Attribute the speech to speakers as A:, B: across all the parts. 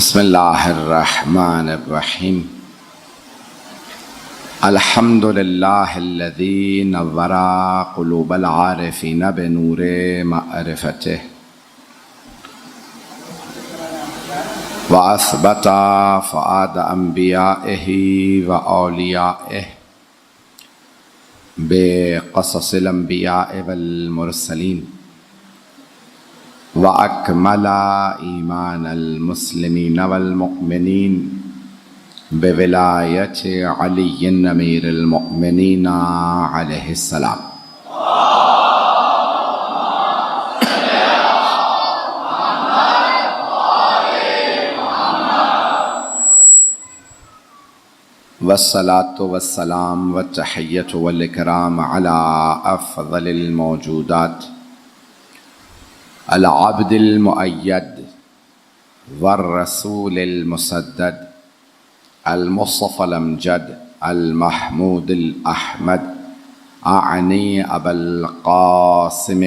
A: بسم اللہ الرحمن الرحیم الحمد للہ الذی نور قلوب العارفین بنور معرفتہ واثبت فؤاد انبیائہ واولیائہ بقصص الانبیاء والمرسلین وأكمل إيمان المسلمين والمؤمنين بولاية علي أمير المؤمنين عليه السلام. والصلاة والسلام والتحية والإكرام على أفضل الموجودات العبد المؤيد والرسول المسدد المصطفى الأمجد المحمود الأحمد أعني أبا القاسم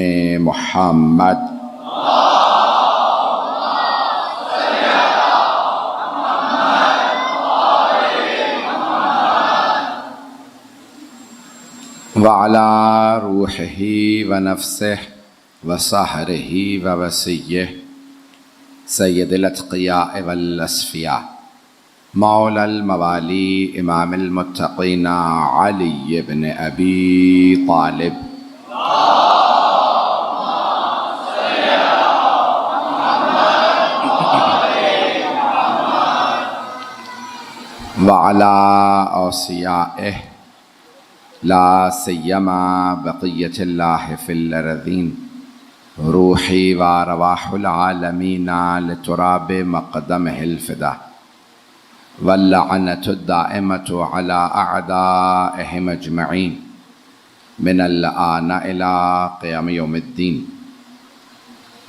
A: محمد وعلى روحه ونفسه وصهره ووسيه سيد الأتقياء والأصفياء مولى الموالي إمام المتقين علي بن أبي طالب وعلى أوصيائه لا سيما بقية الله في الأرضين روحي وارواح العالمين لتراب مقدمه الفدا واللعنة الدائمة على أعدائهم أجمعين من الآن إلى قيام يوم الدين.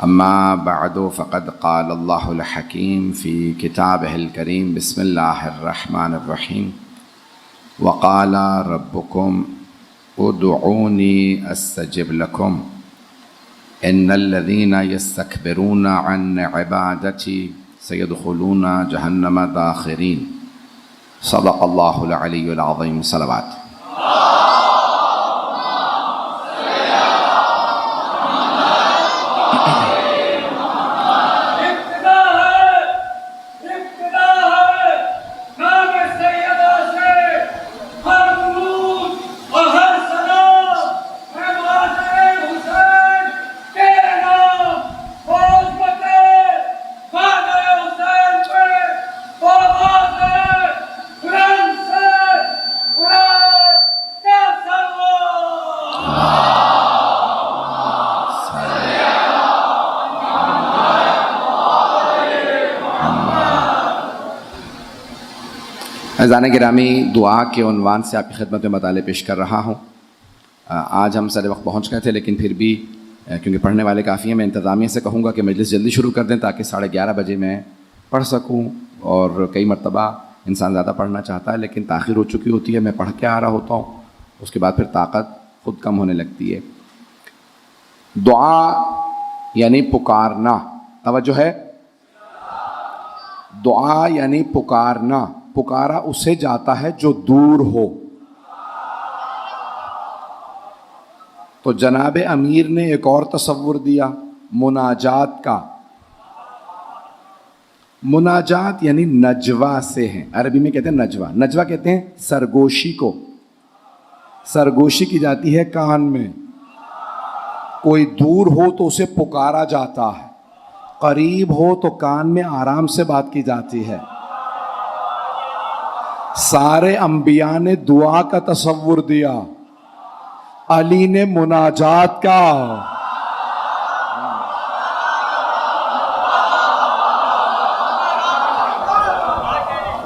A: أما بعد فقد قال الله الحكيم في كتابه الكريم بسم الله الرحمن الرحيم وقال ربكم ادعوني أستجب لكم إن الذين يستكبرون عن عبادتي سيدخلون جهنم داخرين. صدق الله العلي العظيم. صلوات. عزیزان گرامی، دعا کے عنوان سے آپ کی خدمت میں مطالعے پیش کر رہا ہوں. آج ہم سارے وقت پہنچ گئے تھے، لیکن پھر بھی کیونکہ پڑھنے والے کافی ہیں، میں انتظامیہ سے کہوں گا کہ مجلس جلدی شروع کر دیں تاکہ 11:30 بجے میں پڑھ سکوں. اور کئی مرتبہ انسان زیادہ پڑھنا چاہتا ہے لیکن تاخیر ہو چکی ہوتی ہے، میں پڑھ کے آ رہا ہوتا ہوں، اس کے بعد پھر طاقت خود کم ہونے لگتی ہے. دعا یعنی پکارنا. توجہ ہے، دعا یعنی پکارنا. پکارا اسے جاتا ہے جو دور ہو. تو جناب امیر نے ایک اور تصور دیا مناجات کا. مناجات یعنی نجوا سے ہیں، عربی میں کہتے ہیں نجوا. نجوا کہتے ہیں سرگوشی کو. سرگوشی کی جاتی ہے کان میں. کوئی دور ہو تو اسے پکارا جاتا ہے، قریب ہو تو کان میں آرام سے بات کی جاتی ہے. سارے انبیاء نے دعا کا تصور دیا، علی نے مناجات کا.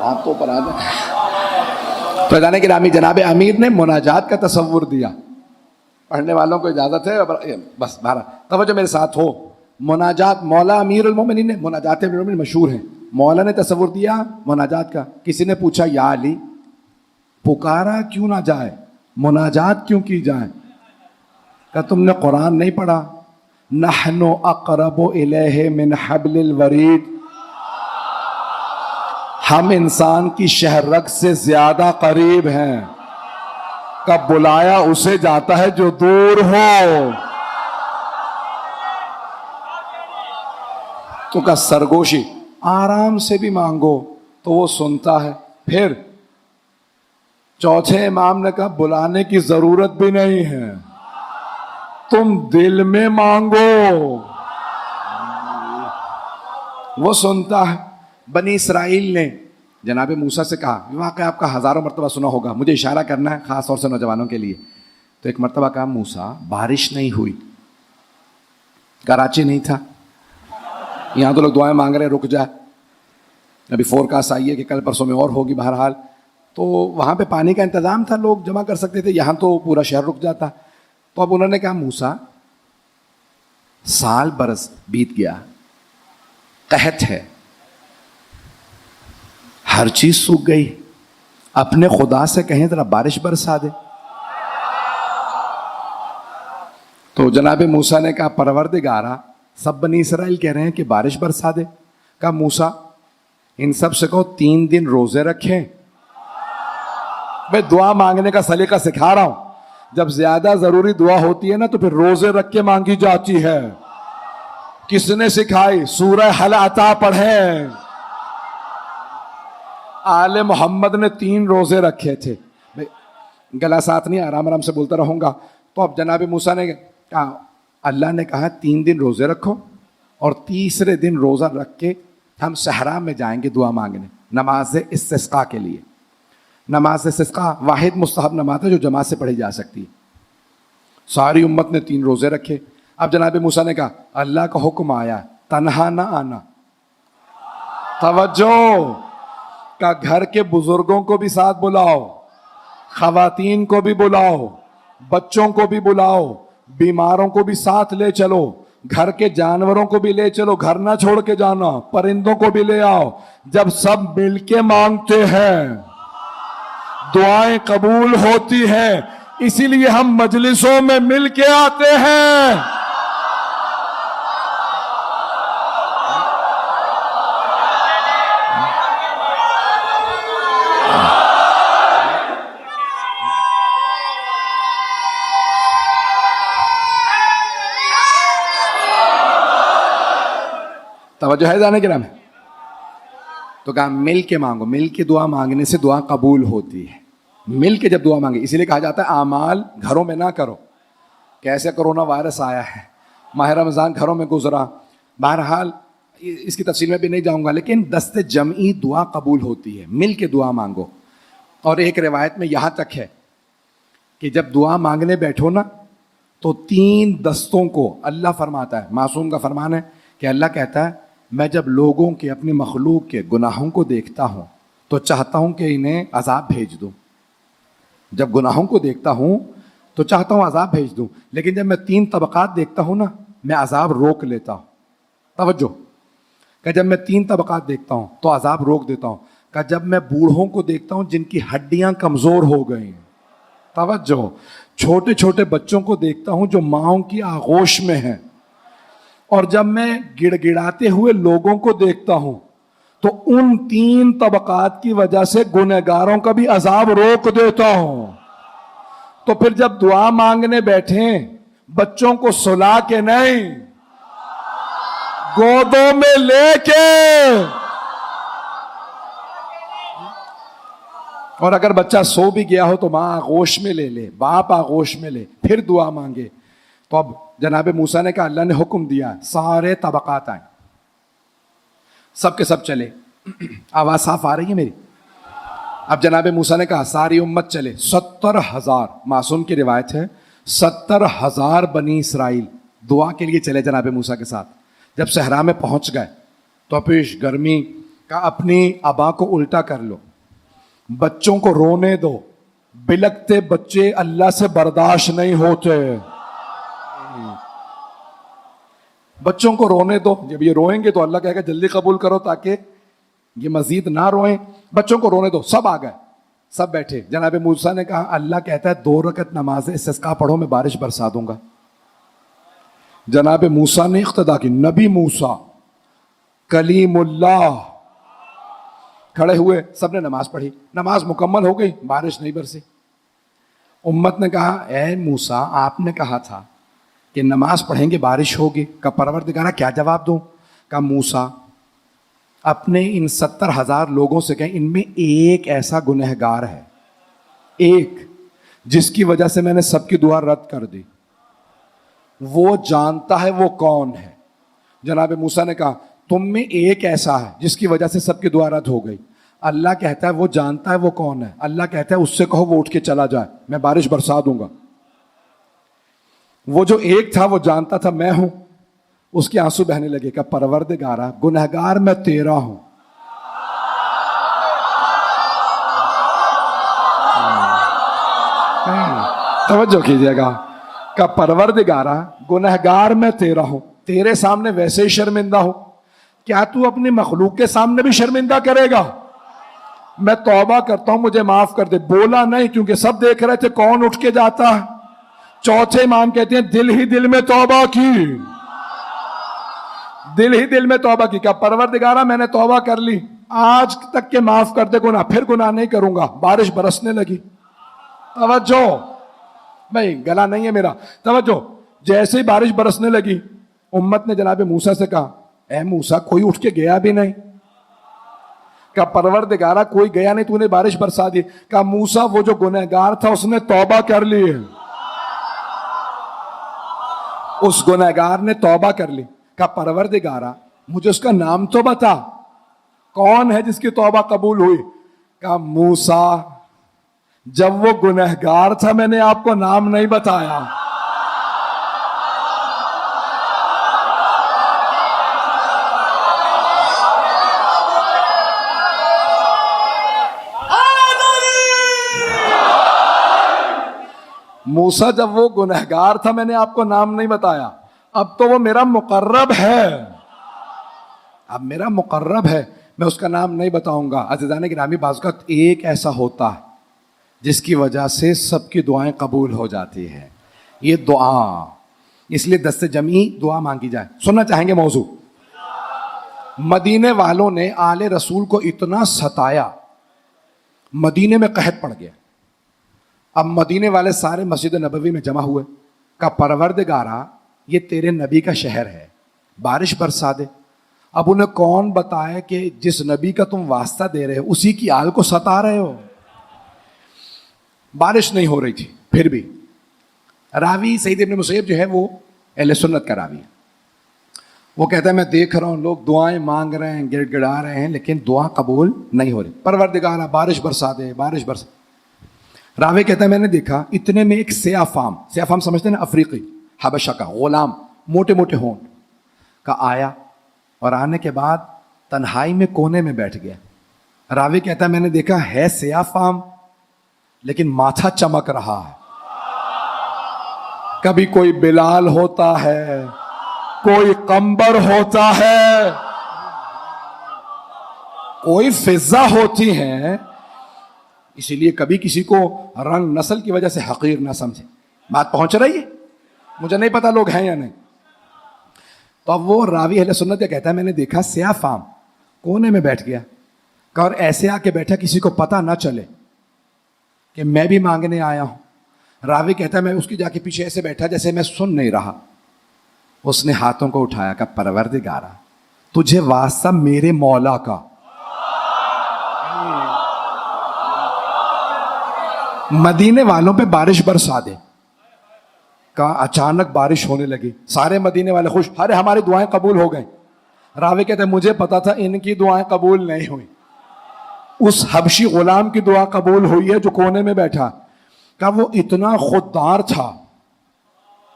A: آپ تو پر آ جائیں. تو جانے کے نامی جناب امیر نے مناجات کا تصور دیا. پڑھنے والوں کو اجازت ہے، بس 12 توجہ میرے ساتھ ہو. مناجات مولا امیر المومنین نے، مناجات امیر المومنین مشہور ہیں. مولا نے تصور دیا مناجات کا. کسی نے پوچھا یا علی پکارا کیوں نہ جائے، مناجات کیوں کی جائے؟ کہ تم نے قرآن نہیں پڑھا؟ نحن اقرب الیہ من حبل الورید. ہم انسان کی شہرگ سے زیادہ قریب ہیں، کب بلایا اسے جاتا ہے جو دور ہو۔ تو کا سرگوشی آرام سے بھی مانگو تو وہ سنتا ہے۔ پھر چوتھے امام نے کہا بلانے کی ضرورت بھی نہیں ہے، تم دل میں مانگو، وہ سنتا ہے۔ بنی اسرائیل نے جناب موسیٰ سے کہا، یہ واقعہ آپ کا ہزاروں مرتبہ سنا ہوگا، مجھے اشارہ کرنا ہے خاص طور سے نوجوانوں کے لیے۔ تو ایک مرتبہ کہا موسیٰ بارش نہیں ہوئی، کراچی نہیں تھا، یہاں تو لوگ دعائیں مانگ رہے رک جائے، ابھی فورکاسٹ آئی ہے کہ کل پرسوں میں اور ہوگی، بہرحال تو وہاں پہ پانی کا انتظام تھا، لوگ جمع کر سکتے تھے، یہاں تو پورا شہر رک جاتا۔ تو اب انہوں نے کہا موسیٰ سال برس بیت گیا، قحط ہے، ہر چیز سوکھ گئی، اپنے خدا سے کہیں ذرا بارش برسا دے۔ تو جناب موسیٰ نے کہا پروردگارا سب بنی اسرائیل کہہ رہے ہیں کہ بارش برسا دے۔ کہا موسیٰ ان سب سے کہو 3 دن روزے رکھیں، میں دعا مانگنے کا سلیقہ سکھا رہا ہوں، جب زیادہ ضروری دعا ہوتی ہے نا تو پھر روزے رکھ کے مانگی جاتی ہے۔ کس نے سکھائی؟ سورہ حل عطا پڑھیں، آل محمد نے 3 روزے رکھے تھے۔ گلا ساتھ نہیں، آرام آرام سے بولتا رہوں گا۔ تو اب جناب موسیٰ نے کہا، اللہ نے کہا 3 دن روزے رکھو اور تیسرے دن روزہ رکھ کے ہم صحرا میں جائیں گے دعا مانگنے، نماز استسقاء کے لیے۔ نماز استسقاء واحد مستحب نماز ہے جو جماعت سے پڑھی جا سکتی ہے۔ ساری امت نے 3 روزے رکھے۔ اب جناب موسیٰ نے کہا اللہ کا حکم آیا تنہا نہ آنا، توجہ، کا گھر کے بزرگوں کو بھی ساتھ بلاؤ، خواتین کو بھی بلاؤ، بچوں کو بھی بلاؤ، بیماروں کو بھی ساتھ لے چلو، گھر کے جانوروں کو بھی لے چلو، گھر نہ چھوڑ کے جانا، پرندوں کو بھی لے آؤ۔ جب سب مل کے مانگتے ہیں دعائیں قبول ہوتی ہیں، اسی لیے ہم مجلسوں میں مل کے آتے ہیں۔ توجہ ہے جانے کے نام ہے؟ تو کہا مل کے مانگو، مل کے دعا مانگنے سے دعا قبول ہوتی ہے۔ مل کے جب دعا مانگے، اسی لیے کہا جاتا ہے اعمال گھروں میں نہ کرو، کیسے کرونا وائرس آیا ہے، ماہ رمضان گھروں میں گزرا، بہرحال اس کی تفصیل میں بھی نہیں جاؤں گا، لیکن دست جمعی دعا قبول ہوتی ہے، مل کے دعا مانگو۔ اور ایک روایت میں یہاں تک ہے کہ جب دعا مانگنے بیٹھو نا تو 3 دستوں کو اللہ فرماتا ہے، معصوم کا فرمان ہے کہ اللہ کہتا ہے میں جب لوگوں کے، اپنی مخلوق کے گناہوں کو دیکھتا ہوں تو چاہتا ہوں کہ انہیں عذاب بھیج دوں، جب گناہوں کو دیکھتا ہوں تو چاہتا ہوں عذاب بھیج دوں، لیکن جب میں 3 طبقات دیکھتا ہوں نا میں عذاب روک لیتا ہوں۔ توجہ، کہ جب میں 3 طبقات دیکھتا ہوں تو عذاب روک دیتا ہوں، کہ جب میں بوڑھوں کو دیکھتا ہوں جن کی ہڈیاں کمزور ہو گئی، توجہ، چھوٹے چھوٹے بچوں کو دیکھتا ہوں جو ماؤں کی آغوش میں ہیں، اور جب میں گڑ گڑاتے ہوئے لوگوں کو دیکھتا ہوں تو ان 3 طبقات کی وجہ سے گنہگاروں کا بھی عذاب روک دیتا ہوں۔ تو پھر جب دعا مانگنے بیٹھیں بچوں کو سلا کے نہیں، گودوں میں لے کے، اور اگر بچہ سو بھی گیا ہو تو ماں آغوش میں لے لے، باپ آغوش میں لے، پھر دعا مانگے۔ تو اب جناب موسیٰ نے کہا اللہ نے حکم دیا سارے طبقات آئیں، سب کے سب چلے۔ آواز صاف آ رہی ہے میری؟ اب جناب موسیٰ نے کہا ساری امت چلے۔ 70,000 معصوم کی روایت ہے، 70,000 بنی اسرائیل دعا کے لیے چلے جناب موسیٰ کے ساتھ۔ جب صحرا میں پہنچ گئے تو پیش گرمی کا اپنی ابا کو الٹا کر لو، بچوں کو رونے دو، بلکتے بچے اللہ سے برداشت نہیں ہوتے، بچوں کو رونے دو، جب یہ روئیں گے تو اللہ کہے گا جلدی قبول کرو تاکہ یہ مزید نہ روئیں، بچوں کو رونے دو۔ سب آ گئے، سب بیٹھے۔ جناب موسیٰ نے کہا اللہ کہتا ہے 2 رکعت نماز استسقاء پڑھو میں بارش برسا دوں گا۔ جناب موسیٰ نے اقتدا کی، نبی موسیٰ کلیم اللہ، کھڑے ہوئے, سب نے نماز پڑھی, نماز مکمل ہو گئی, بارش نہیں برسی. امت نے کہا اے موسیٰ آپ نے کہا تھا کہ نماز پڑھیں گے بارش ہوگی. کہا پروردگارہ کیا جواب دوں؟ کہا موسیٰ اپنے ان 70,000 لوگوں سے کہیں ان میں ایک ایسا گنہگار ہے, ایک جس کی وجہ سے میں نے سب کی دعا رد کر دی, وہ جانتا ہے وہ کون ہے. جناب موسیٰ نے کہا تم میں ایک ایسا ہے جس کی وجہ سے سب کی دعا رد ہو گئی. اللہ کہتا ہے وہ جانتا ہے وہ کون ہے. اللہ کہتا ہے اس سے کہو وہ اٹھ کے چلا جائے, میں بارش برسا دوں گا. وہ جو ایک تھا وہ جانتا تھا میں ہوں, اس کے آنسو بہنے لگے. کہ پروردگارہ گنہگار میں تیرا ہوں, توجہ کیجیے گا. کہ پروردگارہ گنہگار میں تیرا ہوں, تیرے سامنے ویسے ہی شرمندہ ہوں, کیا تو اپنی مخلوق کے سامنے بھی شرمندہ کرے گا؟ میں توبہ کرتا ہوں مجھے معاف کر دے. بولا نہیں کیونکہ سب دیکھ رہے تھے کون اٹھ کے جاتا ہے. چوتھے امام کہتے ہیں دل ہی دل میں توبہ کی, دل ہی دل میں توبہ کی. کیا پروردگارہ میں نے توبہ کر لی, آج تک کے معاف کر دے گناہ, پھر گناہ نہیں کروں گا. بارش برسنے لگی. توجہ بھائی, گلا نہیں ہے میرا, توجہ. جیسے ہی بارش برسنے لگی امت نے جناب موسیٰ سے کہا اے موسیٰ کوئی اٹھ کے گیا بھی نہیں. کہا پروردگارہ کوئی گیا نہیں, تو نے بارش برسا دی. کہا موسیٰ وہ جو گنہگار تھا اس نے توبہ کر لی ہے, اس گنہگار نے توبہ کر لی. کہا پروردگارہ مجھے اس کا نام تو بتا, کون ہے جس کی توبہ قبول ہوئی؟ کہا موسیٰ جب وہ گنہگار تھا میں نے آپ کو نام نہیں بتایا. موسیٰ جب وہ گنہگار تھا میں نے آپ کو نام نہیں بتایا, اب تو وہ میرا مقرب ہے, اب میرا مقرب ہے, میں اس کا نام نہیں بتاؤں گا. عزیزان گرامی بعض اوقات ایک ایسا ہوتا ہے جس کی وجہ سے سب کی دعائیں قبول ہو جاتی ہے. یہ دعا اس لیے دست جمعی دعا مانگی جائے. سننا چاہیں گے موضوع؟ مدینے والوں نے آل رسول کو اتنا ستایا, مدینے میں قحط پڑ گیا. اب مدینے والے سارے مسجد نبوی میں جمع ہوئے. کا پروردگارہ یہ تیرے نبی کا شہر ہے, بارش برسا دے. اب انہیں کون بتائے کہ جس نبی کا تم واسطہ دے رہے ہو اسی کی آل کو ستا رہے ہو. بارش نہیں ہو رہی تھی پھر بھی. راوی سعید ابن مسیب جو ہے وہ اہل سنت کا راوی ہے. وہ کہتا ہے میں دیکھ رہا ہوں لوگ دعائیں مانگ رہے ہیں, گڑ گڑا رہے ہیں, لیکن دعا قبول نہیں ہو رہی. پروردگارہ بارش برسا دے, بارش برسا. راوی کہتا ہے میں نے دیکھا اتنے میں ایک سیاہ فام سمجھتے ہیں نا, افریقی حبشہ کا غلام, موٹے موٹے ہونٹ کا آیا, اور آنے کے بعد تنہائی میں کونے میں بیٹھ گیا. راوی کہتا ہے میں نے دیکھا ہے سیاہ فام لیکن ماتھا چمک رہا ہے. کبھی کوئی بلال ہوتا ہے, کوئی قمبر ہوتا ہے, کوئی فضا ہوتی ہیں. اسی لیے کبھی کسی کو رنگ نسل کی وجہ سے حقیر نہ سمجھے. بات پہنچ رہی ہے؟ مجھے نہیں پتا لوگ ہیں یا نہیں. تو اب وہ راوی اہل سنت کہتا ہے میں نے دیکھا سیاہ فام کونے میں بیٹھ گیا, اور ایسے آ کے بیٹھا کسی کو پتا نہ چلے کہ میں بھی مانگنے آیا ہوں. راوی کہتا ہے میں اس کی جا کے پیچھے ایسے بیٹھا جیسے میں سن نہیں رہا. اس نے ہاتھوں کو اٹھایا کہ پروردگارہ تجھے واسطہ میرے مولا کا, مدینے والوں پہ بارش برسا دے. کہا اچانک بارش ہونے لگی, سارے مدینے والے خوش, ارے ہماری دعائیں قبول ہو گئیں. راوی کہتے ہیں مجھے پتا تھا ان کی دعائیں قبول نہیں ہوئی, اس حبشی غلام کی دعا قبول ہوئی ہے جو کونے میں بیٹھا. کہا وہ اتنا خوددار تھا,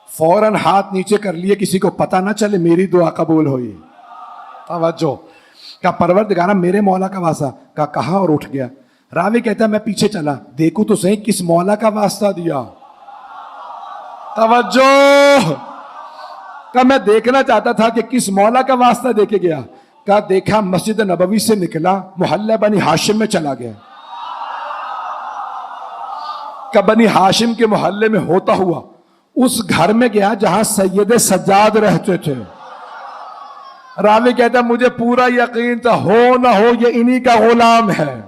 A: فوراً ہاتھ نیچے کر لیے کسی کو پتا نہ چلے میری دعا قبول ہوئی. توجہ. کہا پروردگارہ میرے مولا کا واسطہ. کہا اور اٹھ گیا. راوی کہتا ہے میں پیچھے چلا, دیکھوں تو صحیح کس مولا کا واسطہ دیا. توجہ. کہ میں دیکھنا چاہتا تھا کہ کس مولا کا واسطہ دے کے گیا. کہا دیکھا مسجد نبوی سے نکلا, محلہ بنی ہاشم میں چلا گیا. کہ بنی ہاشم کے محلے میں ہوتا ہوا اس گھر میں گیا جہاں سید سجاد رہتے تھے. راوی کہتا ہے مجھے پورا یقین تھا ہو نہ ہو یہ انہی کا غلام ہے.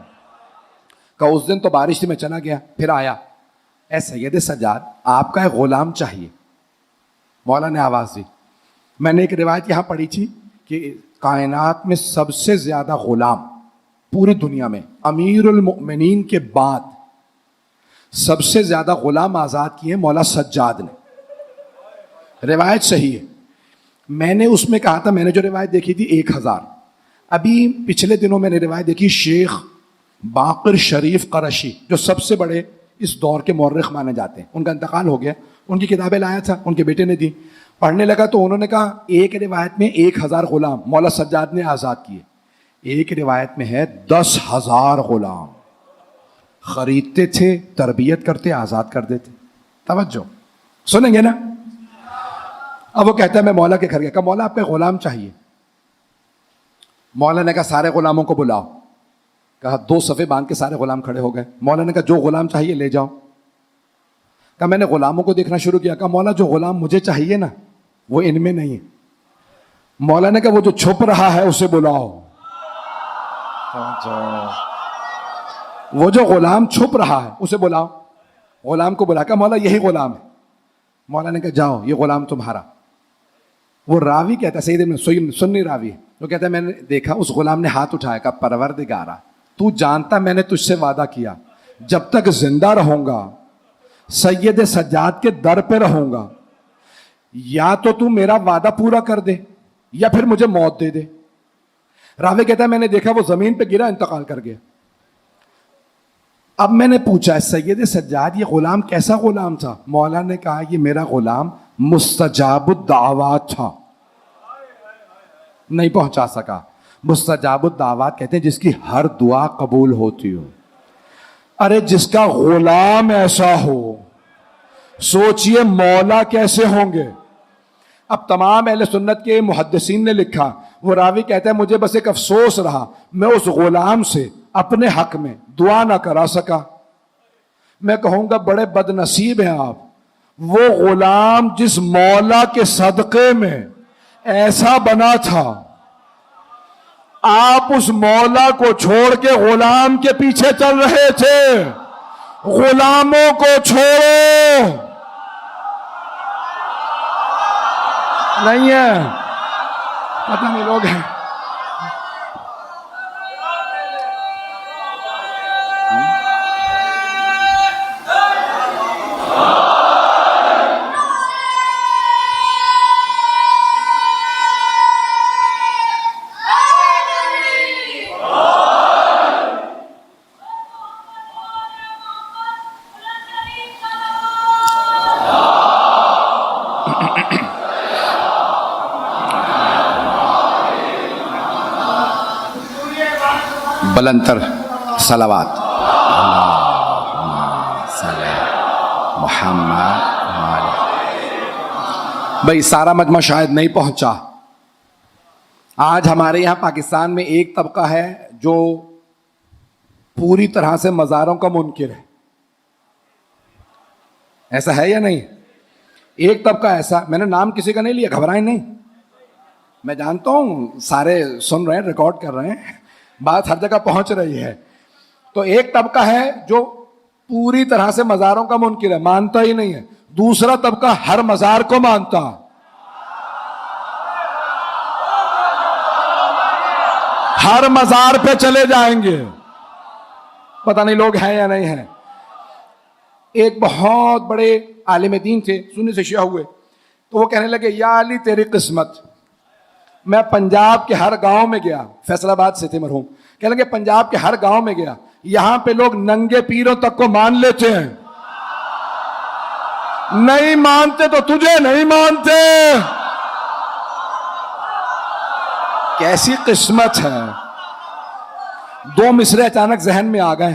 A: کہ اس دن تو بارش تھی میں چلا گیا, پھر آیا, اے سید سجاد آپ کا ایک غلام چاہیے. مولا نے آواز دی. میں نے ایک روایت یہاں پڑھی تھی کہ کائنات میں سب سے زیادہ غلام پوری دنیا میں امیر المؤمنین کے بعد سب سے زیادہ غلام آزاد کیے مولا سجاد نے. روایت صحیح ہے. میں نے اس میں کہا تھا, میں نے جو روایت دیکھی تھی 1000. ابھی پچھلے دنوں میں نے روایت دیکھی شیخ باقر شریف قرشی جو سب سے بڑے اس دور کے مورخ مانے جاتے ہیں, ان کا انتقال ہو گیا. ان کی کتابیں لایا تھا, ان کے بیٹے نے دی. پڑھنے لگا تو انہوں نے کہا ایک روایت میں 1000 غلام مولا سجاد نے آزاد کیے, ایک روایت میں ہے 10,000 غلام خریدتے تھے, تربیت کرتے, آزاد کر دیتے. توجہ سنیں گے نا. اب وہ کہتا ہے میں مولا کے گھر گیا, کہا مولا آپ پہ غلام چاہیے. مولا نے کہا سارے غلاموں کو بلاؤ. کہا 2 صفے باندھ کے سارے غلام کھڑے ہو گئے. مولا نے کہا جو غلام چاہیے لے جاؤ. کہا میں نے غلاموں کو دیکھنا شروع کیا. کہا مولا جو غلام مجھے چاہیے نا وہ ان میں نہیں ہے. مولا نے کہا وہ جو چھپ رہا ہے اسے بلاؤ. وہ جو غلام چھپ رہا ہے اسے بلاؤ. غلام کو بلا. کہا مولا یہی غلام ہے. مولا نے کہا جاؤ یہ غلام تمہارا. وہ راوی کہتا ہے, سید ابن سنی راوی ہے, وہ کہتا ہے میں نے دیکھا اس غلام نے ہاتھ اٹھایا. کہا پروردگارا تو جانتا میں نے تجھ سے وعدہ کیا جب تک زندہ رہوں گا سید سجاد کے در پہ رہوں گا, یا تو میرا وعدہ پورا کر دے یا پھر مجھے موت دے دے. راوی کہتا ہے میں نے دیکھا وہ زمین پہ گرا, انتقال کر گیا. اب میں نے پوچھا سید سجاد یہ غلام کیسا غلام تھا؟ مولا نے کہا یہ میرا غلام مستجاب الدعوات تھا. نہیں پہنچا سکا. مستجاب الدعوات کہتے ہیں جس کی ہر دعا قبول ہوتی ہو. ارے جس کا غلام ایسا ہو سوچئے مولا کیسے ہوں گے. اب تمام اہل سنت کے محدثین نے لکھا, وہ راوی کہتا ہے مجھے بس ایک افسوس رہا میں اس غلام سے اپنے حق میں دعا نہ کرا سکا. میں کہوں گا بڑے بد نصیب ہیں آپ. وہ غلام جس مولا کے صدقے میں ایسا بنا تھا, آپ اس مولا کو چھوڑ کے غلام کے پیچھے چل رہے تھے. غلاموں کو چھوڑو. نہیں ہے پتہ نہیں لوگ ہیں. بلندر صلوات محمد. بھائی سارا مجمع شاید نہیں پہنچا. آج ہمارے یہاں پاکستان میں ایک طبقہ ہے جو پوری طرح سے مزاروں کا منکر ہے. ایسا ہے یا نہیں؟ ایک طبقہ ایسا, میں نے نام کسی کا نہیں لیا, گھبرائیں نہیں, میں جانتا ہوں سارے سن رہے ہیں, ریکارڈ کر رہے ہیں, بات ہر جگہ پہنچ رہی ہے. تو ایک طبقہ ہے جو پوری طرح سے مزاروں کا منکر ہے, مانتا ہی نہیں ہے. دوسرا طبقہ ہر مزار کو مانتا, ہر مزار پہ چلے جائیں گے. پتہ نہیں لوگ ہیں یا نہیں ہیں. ایک بہت بڑے عالم دین تھے, سنی سے شیعہ ہوئے, تو وہ کہنے لگے یا علی تیری قسمت. میں پنجاب کے ہر گاؤں میں گیا, فیصل آباد سے تھے مرحوم, کہنے لگے پنجاب کے ہر گاؤں میں گیا, یہاں پہ لوگ ننگے پیروں تک کو مان لیتے ہیں, نہیں مانتے تو تجھے نہیں مانتے. کیسی قسمت ہے. 2 مصرے اچانک ذہن میں آ گئے,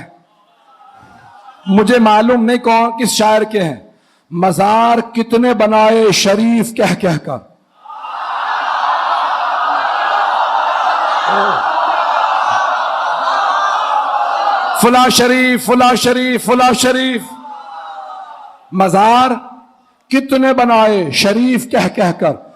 A: مجھے معلوم نہیں کون کس شاعر کے ہیں. مزار کتنے بنائے شریف کہہ کہہ کر, فلاں شریف فلاں شریف فلاں شریف. مزار کتنے بنائے شریف کہہ کہہ کر,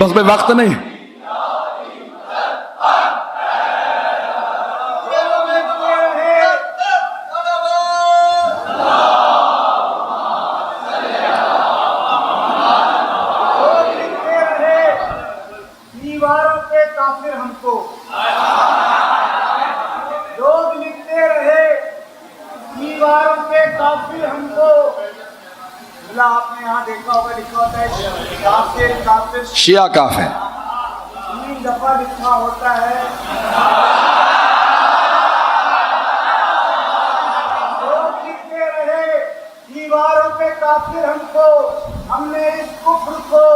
A: بس بے وقت نہیں.
B: دیواروں پہ کافر ہم کو لوگ لکھتے رہے، دیواروں پہ کافر ہم کو. اللہ آپ نے یہاں دیکھا ہوگا لکھا ہوتا ہے کافر کافر
A: شیعہ کافر
B: 3 دفعہ لکھا ہوتا ہے. لوگ لکھتے رہے دیواروں پہ کافر ہم کو، ہم نے اس کفر کو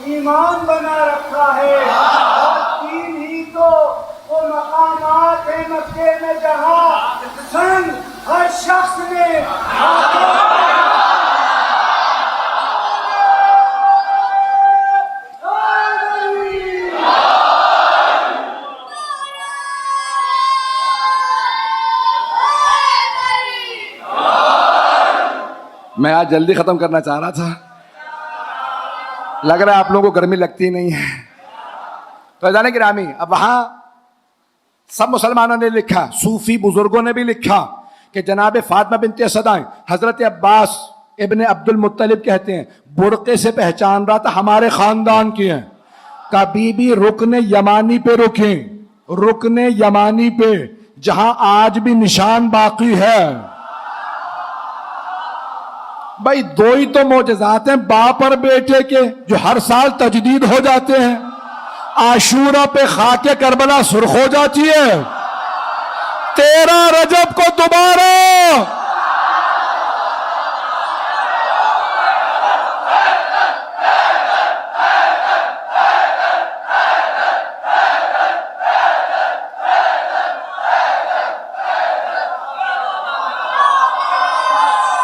B: ایمان بنا رکھا ہے. اور 3 ہی تو وہ مقامات ہیں مکے میں جہاں سنگ ہر شخص نے
A: میں آج جلدی ختم کرنا چاہ رہا تھا، لگ رہا ہے آپ لوگوں کو گرمی لگتی نہیں ہے. تو جانے گرامی، اب وہاں سب مسلمانوں نے لکھا، صوفی بزرگوں نے بھی لکھا کہ جناب فاطمہ بنت اسد آئیں. حضرت عباس ابن عبد المطلب کہتے ہیں برقعے سے پہچان رہا تھا ہمارے خاندان کی ہیں. کبھی بھی رکن یمانی پہ رکیں، رکن یمانی پہ جہاں آج بھی نشان باقی ہے. بھائی 2 ہی تو معجزات ہیں باپ اور بیٹے کے جو ہر سال تجدید ہو جاتے ہیں. عاشورہ پہ خاک کربلا سرخ ہو جاتی ہے، 13 رجب کو دوبارہ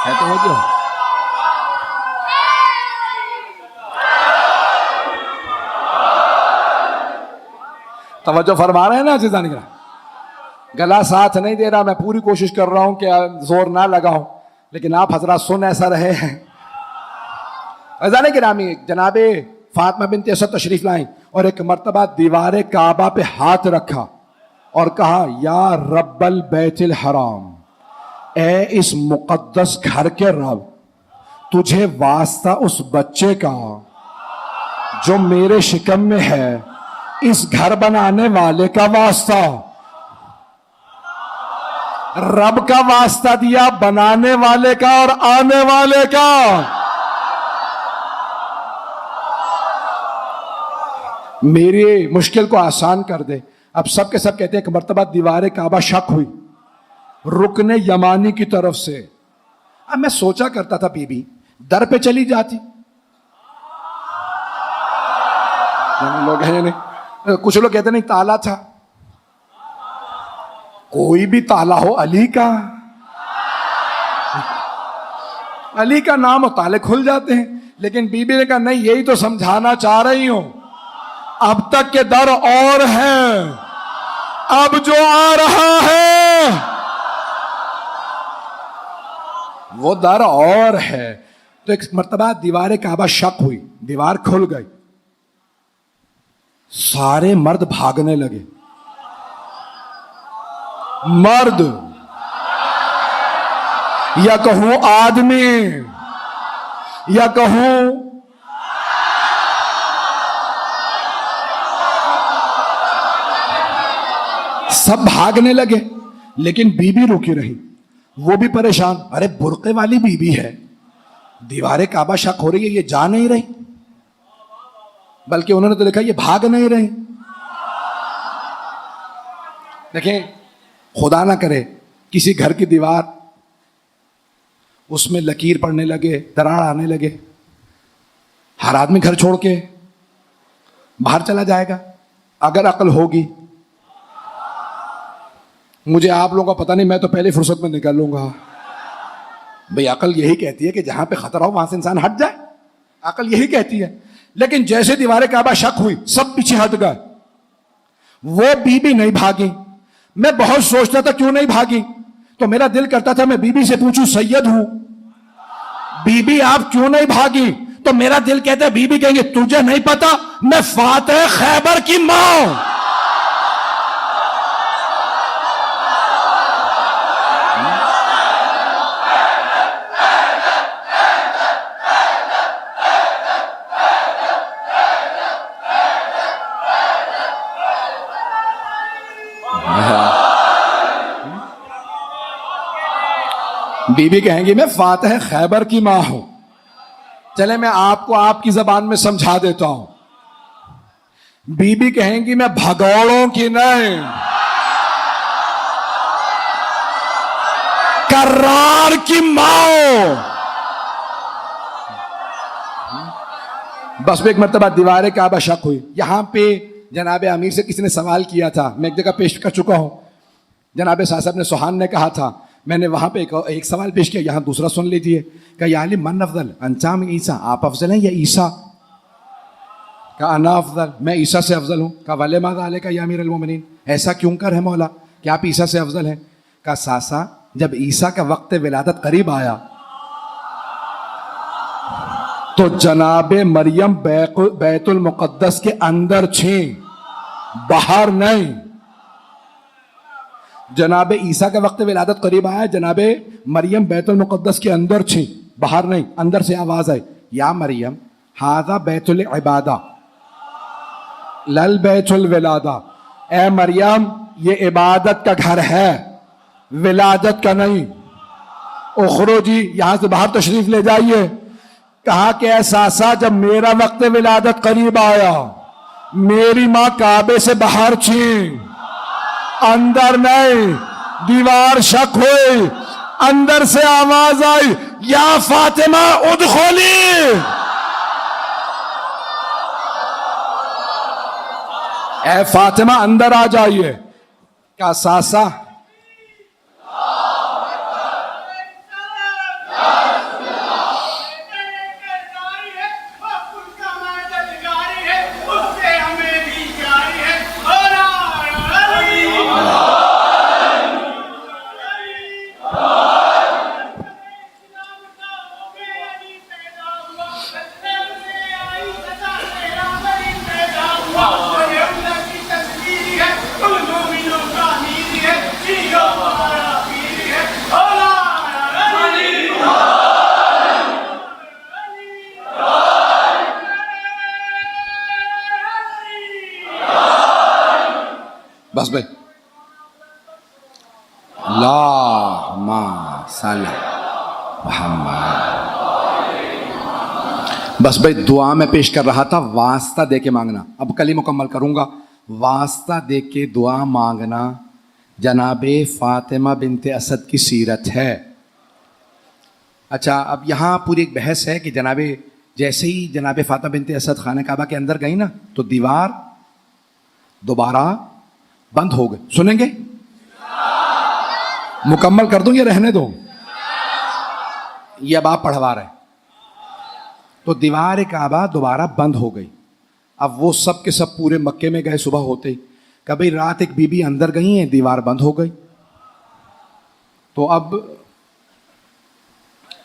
A: ہے تو ہو جو توجہ فرما رہے ہیں نا عزیزان گرامی. گلا ساتھ نہیں دے رہا، میں پوری کوشش کر رہا ہوں کہ زور نہ لگاؤں، لیکن آپ حضرات سن ایسا رہے ہیں. عزیزان گرامی، جناب فاطمہ بنت اسد تشریف لائیں اور ایک مرتبہ دیوار کعبہ پہ ہاتھ رکھا اور کہا یا رب البیت الحرام، اے اس مقدس گھر کے رب، تجھے واسطہ اس بچے کا جو میرے شکم میں ہے، اس گھر بنانے والے کا واسطہ. رب کا واسطہ دیا، بنانے والے کا اور آنے والے کا. میری مشکل کو آسان کر دے. اب سب کے سب کہتے ہیں کہ مرتبہ دیوار کعبہ شق ہوئی رکن یمانی کی طرف سے. اب میں سوچا کرتا تھا بی بی در پہ چلی جاتی. لوگ ہیں نہیں، کچھ لوگ کہتے نہیں تالا تھا. کوئی بھی تالا ہو، علی کا، علی کا نام ہو تالے کھل جاتے ہیں. لیکن بی بی نے کہا نہیں، یہی تو سمجھانا چاہ رہی ہوں، اب تک کے در اور ہیں، اب جو آ رہا ہے وہ در اور ہے. تو ایک مرتبہ دیوار کعبہ شق ہوئی، دیوار کھل گئی، سارے مرد بھاگنے لگے. مرد یا کہوں آدمی یا کہوں سب بھاگنے لگے. لیکن بی بی رکی رہی، وہ بھی پریشان. ارے برقعے والی بی بی ہے، دیوار کعبہ شق ہو رہی ہے، یہ جا نہیں رہی. بلکہ انہوں نے تو لکھا یہ بھاگ نہیں رہے. دیکھیں خدا نہ کرے کسی گھر کی دیوار اس میں لکیر پڑنے لگے، دراڑ آنے لگے، ہر آدمی گھر چھوڑ کے باہر چلا جائے گا. اگر عقل ہوگی، مجھے آپ لوگوں کا پتہ نہیں، میں تو پہلی فرصت میں نکل لوں گا. بھئی عقل یہی کہتی ہے کہ جہاں پہ خطرہ ہو وہاں سے انسان ہٹ جائے، عقل یہی کہتی ہے. لیکن جیسے دیوار کعبہ شق ہوئی سب پیچھے ہٹ گئے. وہ بی بی نہیں بھاگی. میں بہت سوچتا تھا کیوں نہیں بھاگی، تو میرا دل کرتا تھا میں بی بی سے پوچھوں سید ہوں، بی بی آپ کیوں نہیں بھاگی؟ تو میرا دل کہتا ہے بی بی کہیں گے تجھے نہیں پتا میں فاتح خیبر کی ماں ہوں. بی بی کہیں گی میں فاتح خیبر کی ماں ہوں. چلے میں آپ کو آپ کی زبان میں سمجھا دیتا ہوں. بی بی کہیں گی میں بھگوڑوں کی نہیں، کرار کی ماں ہوں. بس ایک مرتبہ دیوار کعبہ شق ہوئی. یہاں پہ جناب امیر سے کسی نے سوال کیا تھا، میں ایک جگہ پیش کر چکا ہوں. جناب صاحب نے سبحان نے کہا تھا، میں نے وہاں پہ ایک سوال پیش کیا، یہاں دوسرا سن لیجیے. کہ یا علی من افضل، انچام عیسیٰ، آپ افضل ہیں یا عیسیٰ؟ کہا انا افضل، میں عیسیٰ سے افضل ہوں. کہا ولی ماذا علیک یا امیر المومنین، ایسا کیوں کر ہے مولا کہ آپ عیسیٰ سے افضل ہیں؟ کہا ساسا جب عیسیٰ کا وقت ولادت قریب آیا تو جناب مریم بیت المقدس کے اندر تھیں، باہر نہیں. جناب عیسیٰ کا وقت ولادت قریب آیا، جناب مریم بیت المقدس کے اندر تھیں، باہر نہیں. اندر سے آواز آئی، یا مریم ھذا بیت العبادہ لل بیت الولادہ، اے مریم یہ عبادت کا گھر ہے، ولادت کا نہیں. اخرجی، یہاں سے باہر تشریف لے جائیے. کہا کہ اے ساسا جب میرا وقت ولادت قریب آیا میری ماں کعبے سے باہر تھی، اندر نہیں. دیوار شق ہوئی، اندر سے آواز آئی، یا فاطمہ ادخلی، اے فاطمہ اندر آ جائیے. کہا ساسا بس بھائی اللہم صلی محمد. بس بھائی دعا میں پیش کر رہا تھا، واسطہ دے کے مانگنا. اب کل ہی مکمل کروں گا. واسطہ دے کے دعا مانگنا جناب فاطمہ بنت اسد کی سیرت ہے. اچھا اب یہاں پوری ایک بحث ہے کہ جناب جیسے ہی جناب فاطمہ بنت اسد خانہ کعبہ کے اندر گئی نا تو دیوار دوبارہ بند ہو گئے. سنیں گے؟ مکمل کر دوں یا رہنے دوں؟ یہ اب آپ پڑھوا رہے. تو دیوار کعبہ دوبارہ بند ہو گئی. اب وہ سب کے سب پورے مکے میں گئے صبح ہوتے ہی. کبھی رات ایک بی بی اندر گئی ہیں، دیوار بند ہو گئی. تو اب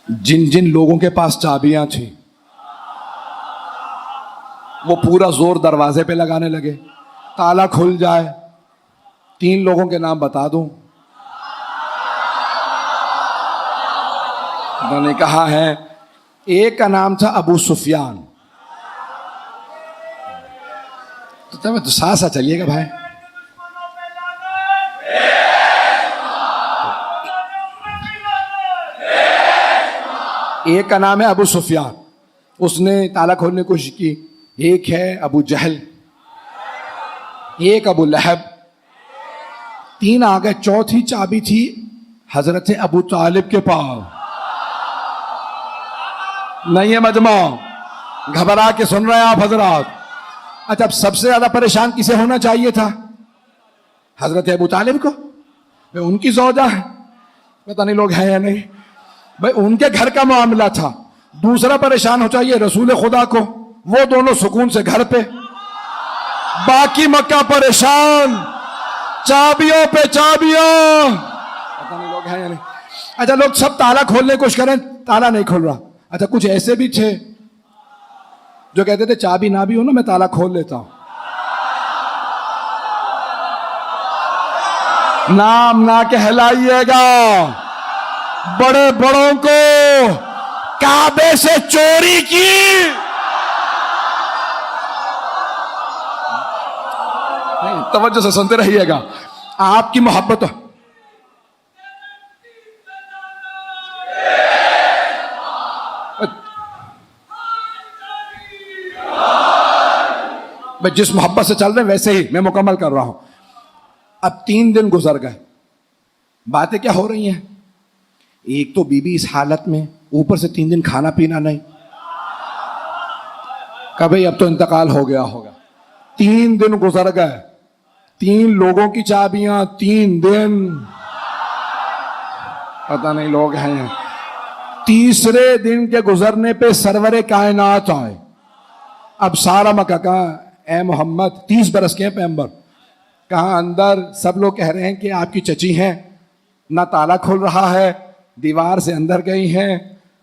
A: جن جن لوگوں کے پاس چابیاں تھیں وہ پورا زور دروازے پہ لگانے لگے، تالا کھل جائے. 3 لوگوں کے نام بتا دوں. انہوں نے کہا ہے ایک کا نام تھا ابو سفیان. تو ساتھ ساتھ چلیے گا بھائی. ایک کا نام ہے ابو سفیان، اس نے تالا کھولنے کی کوشش کی. ایک ہے ابو جہل، ایک ابو لہب. 3 آ گئے. چوتھی چابی تھی حضرت ابو طالب کے پاس. نہیں ہے مجمع، گھبرا کے سن رہے ہیں آپ حضرات. اچھا اب سب سے زیادہ پریشان کسے ہونا چاہیے تھا؟ حضرت ابو طالب کو. ان کی زوجہ ہے، پتہ نہیں لوگ ہیں یا نہیں بھائی، ان کے گھر کا معاملہ تھا. دوسرا پریشان ہو چاہیے رسول خدا کو، وہ دونوں سکون سے گھر پہ. باقی مکہ پریشان، چابیوں پہ چابیاں، پتہ نہیں لوگ ہیں یا نہیں. اچھا لوگ سب تالا کھولنے کی کوشش کریں، تالا نہیں کھول رہا. اچھا کچھ ایسے بھی تھے جو کہتے تھے چابی نہ بھی ہو نا میں تالا کھول لیتا ہوں. نام نہ کہلائیے گا. بڑے بڑوں کو کعبے سے چوری کی. توجہ سے سنتے رہیے گا. آپ کی محبت میں جس محبت سے چل رہے ہیں ویسے ہی میں مکمل کر رہا ہوں. اب 3 دن گزر گئے. باتیں کیا ہو رہی ہیں؟ ایک تو بی بی اس حالت میں، اوپر سے 3 دن کھانا پینا نہیں. کہ بھئی اب تو انتقال ہو گیا ہوگا. 3 دن گزر گئے. 3 لوگوں کی چابیاں 3 دن. پتہ نہیں لوگ ہیں. تیسرے دن کے گزرنے پہ سرور کائنات آئے. اب سارا مکہ کہاں اے محمد 30 برس کے ہیں پیغمبر، کہاں اندر سب لوگ کہہ رہے ہیں کہ آپ کی چچی ہیں، نہ تالا کھل رہا ہے، دیوار سے اندر گئی ہیں،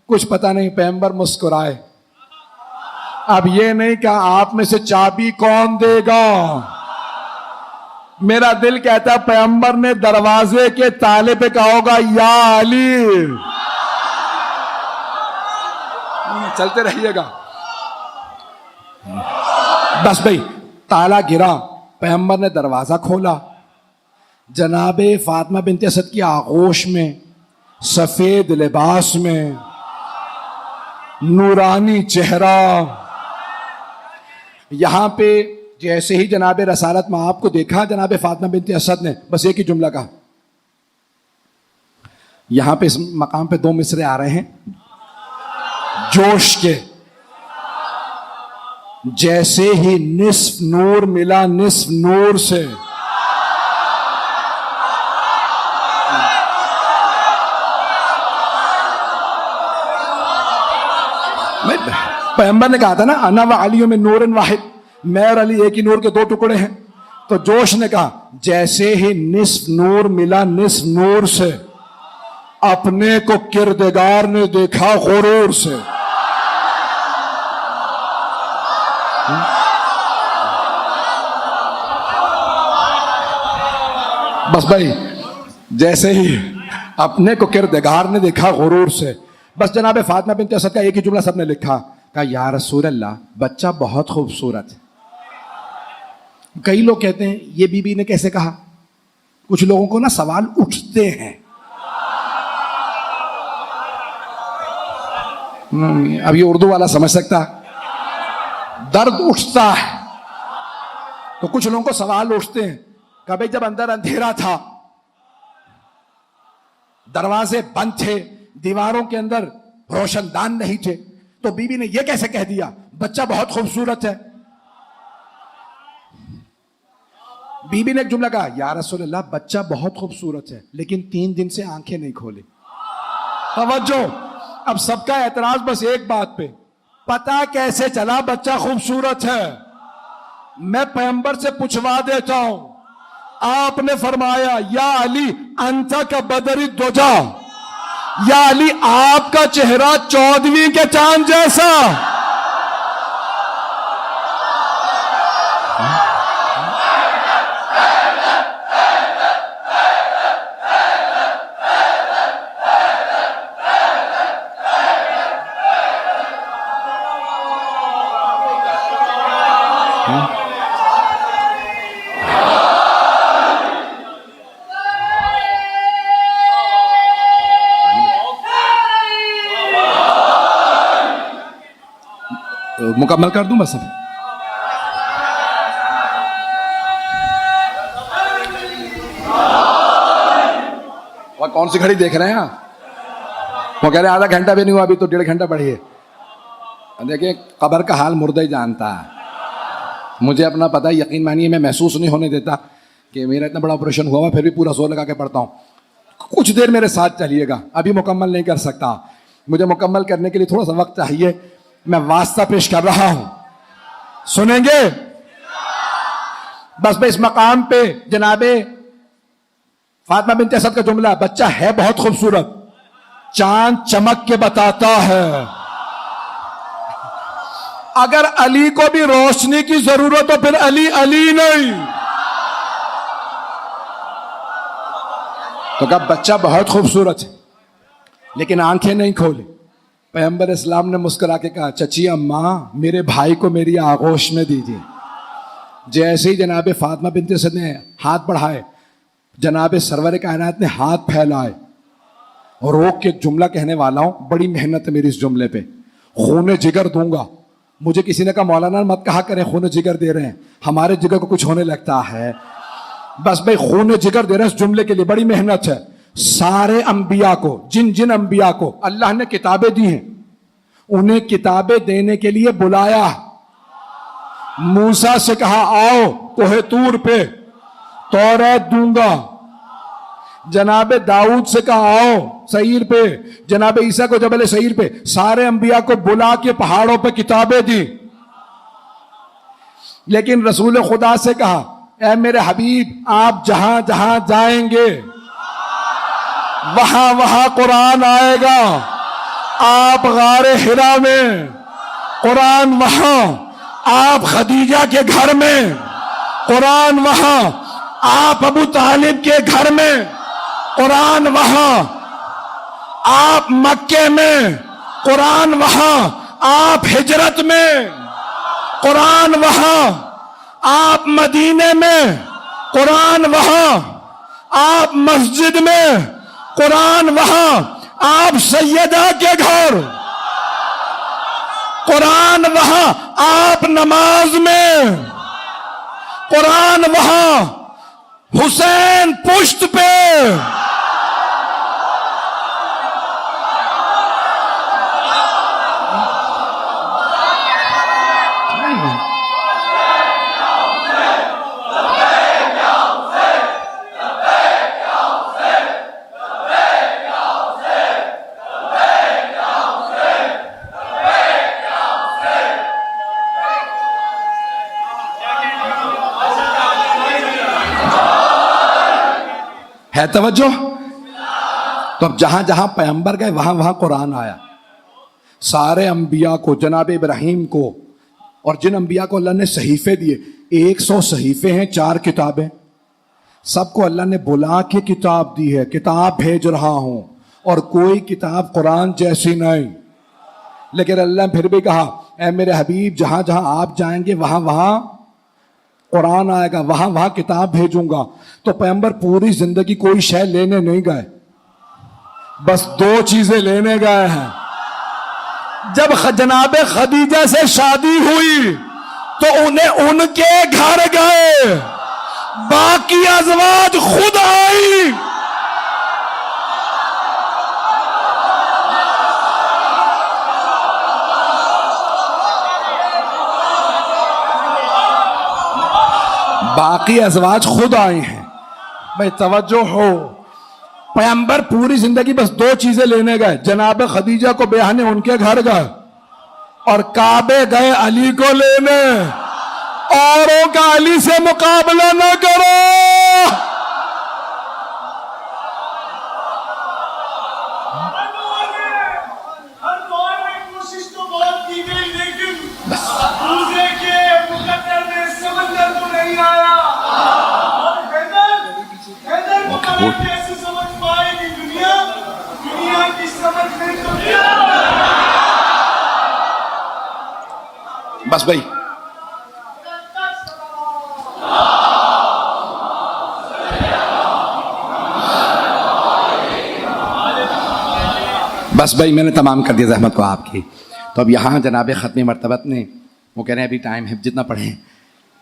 A: کچھ پتہ نہیں. پیغمبر مسکرائے. اب یہ نہیں کہ آپ میں سے چابی کون دے گا. میرا دل کہتا ہے پیغمبر نے دروازے کے تالے پہ کہا ہوگا یا علی. چلتے رہیے گا. بس بھئی تالا گرا. پیغمبر نے دروازہ کھولا. جناب فاطمہ بنت اسد کی آغوش میں، سفید لباس میں، نورانی چہرہ. یہاں پہ جیسے ہی جناب رسالت میں آپ کو دیکھا جناب فاطمہ بنت اسد نے بس ایک ہی جملہ کہا. یہاں پہ اس مقام پہ 2 مصرے آ رہے ہیں جوش کے. جیسے ہی نصف نور ملا نصف نور سے. پیغمبر نے کہا تھا نا انا و علی من نور واحد، میں اور علی ایک ہی نور کے 2 ٹکڑے ہیں. تو جوش نے کہا جیسے ہی نصف نور ملا نصف نور سے، اپنے کو کردگار نے دیکھا غرور سے. بس بھائی جیسے ہی اپنے کو کردگار نے دیکھا غرور سے. بس جناب فاطمہ بنت اسد کا ایک ہی جملہ سب نے لکھا، کہا یا رسول اللہ بچہ بہت خوبصورت ہے. کئی لوگ کہتے ہیں یہ بی بی نے کیسے کہا. کچھ لوگوں کو نا سوال اٹھتے ہیں. اب یہ اردو والا سمجھ سکتا، درد اٹھتا ہے. تو کچھ لوگوں کو سوال اٹھتے ہیں کہ بھائی جب اندر اندھیرا تھا، دروازے بند تھے، دیواروں کے اندر روشن دان نہیں تھے، تو بی بی نے یہ کیسے کہہ دیا بچہ بہت خوبصورت ہے. بی بی نے ایک جملہ کہا یا رسول اللہ بچہ بہت خوبصورت ہے لیکن 3 دن سے آنکھیں نہیں کھولے. توجہ. اب سب کا اعتراض بس ایک بات پہ، پتا کیسے چلا بچہ خوبصورت ہے؟ میں پیغمبر سے پوچھوا دیتا ہوں. آپ نے فرمایا یا علی انت کا بدری دوجا، یا علی آپ کا چہرہ 14ویں کے چاند جیسا. مکمل کر دوں بس. اور کون سی گھڑی دیکھ رہے ہیں آپ؟ وہ کہہ رہے ہیں آدھا گھنٹہ بھی نہیں ہوا، ابھی تو 1.5 گھنٹہ بڑھیے. دیکھیں قبر کا حال مردہ ہی جانتا ہے. مجھے اپنا پتہ ہے، یقین مانیے میں محسوس نہیں ہونے دیتا کہ میرا اتنا بڑا آپریشن ہوا پھر بھی پورا زور لگا کے پڑھتا ہوں. کچھ دیر میرے ساتھ چلیے گا، ابھی مکمل نہیں کر سکتا. مجھے مکمل کرنے کے لیے تھوڑا سا وقت چاہیے. میں واسطہ پیش کر رہا ہوں، سنیں گے؟ بس میں اس مقام پہ جناب فاطمہ بنت اسد کا جملہ، بچہ ہے بہت خوبصورت، چاند چمک کے بتاتا ہے. اگر علی کو بھی روشنی کی ضرورت ہو پھر علی علی نہیں. تو کہا بچہ بہت خوبصورت ہے لیکن آنکھیں نہیں کھولی. پیغمبر اسلام نے مسکرا کے کہا چچی اماں میرے بھائی کو میری آغوش میں دیجیے. جیسے ہی جناب فاطمہ بنت اسد نے ہاتھ بڑھائے جناب سرور کائنات نے ہاتھ پھیلائے. اور روک کے ایک جملہ کہنے والا ہوں, بڑی محنت ہے میری اس جملے پہ. خون جگر دوں گا. مجھے کسی نے کہا مولانا مت کہا کریں خون جگر دے رہے ہیں, ہمارے جگر کو کچھ ہونے لگتا ہے. بس بھائی خون جگر دے رہے ہیں اس جملے کے لیے, بڑی محنت ہے. سارے انبیاء کو جن انبیاء کو اللہ نے کتابیں دی ہیں انہیں کتابیں دینے کے لیے بلایا. موسیٰ سے کہا آؤ کوہ طور پہ توریت دوں گا. جناب داؤد سے کہا آؤ سعیر پہ, جناب عیسیٰ کو جبل سعیر پہ. سارے انبیاء کو بلا کے پہاڑوں پہ کتابیں دی. لیکن رسول خدا سے کہا اے میرے حبیب آپ جہاں جہاں جائیں گے وہاں وہاں قرآن آئے گا. آپ غار حرا میں قرآن, وہاں آپ خدیجہ کے گھر میں قرآن, وہاں آپ ابو طالب کے گھر میں قرآن, وہاں آپ مکے میں قرآن, وہاں آپ ہجرت میں قرآن, وہاں آپ مدینے میں قرآن, وہاں آپ مسجد میں قرآن, وہاں آپ سیدہ کے گھر قرآن, وہاں آپ نماز میں قرآن, وہاں حسین پشت پہ. ہے توجہ؟ تو اب جہاں جہاں پیغمبر گئے وہاں وہاں قرآن آیا. سارے انبیاء کو, جناب ابراہیم کو, اور جن انبیاء کو اللہ نے صحیفے دیے 100 صحیفے ہیں, 4 کتابیں, سب کو اللہ نے بلا کے کتاب دی ہے. کتاب بھیج رہا ہوں اور کوئی کتاب قرآن جیسی نہیں. لیکن اللہ نے پھر بھی کہا اے میرے حبیب جہاں جہاں آپ جائیں گے وہاں وہاں قرآن آئے گا, وہاں وہاں کتاب بھیجوں گا. تو پیغمبر پوری زندگی کوئی شے لینے نہیں گئے, بس 2 چیزیں لینے گئے ہیں. جب جناب خدیجہ سے شادی ہوئی تو انہیں ان کے گھر گئے, باقی ازواج خود آئی. باقی ازواج خود آئے ہیں. بھائی توجہ ہو, پیغمبر پوری زندگی بس 2 چیزیں لینے گئے. جناب خدیجہ کو بیاہنے ان کے گھر گئے اور کعبے گئے علی کو لینے. اوروں کا علی سے مقابلہ نہ کرو.
B: ہر دور میں کوشش تو بہت کی گئی لیکن دوسرے کے مقدر میں سمندر تو نہیں آیا. اور حیدر مقدر کیسے سمجھ پائے گی دنیا کی سمجھ میں تو کیا.
A: بس بھائی بس بھائی میں نے تمام کر دیا زحمت کو آپ کی. تو اب یہاں جناب ختمی مرتبت نے وہ کہہ رہے ہیں ابھی ٹائم ہے جتنا پڑھیں.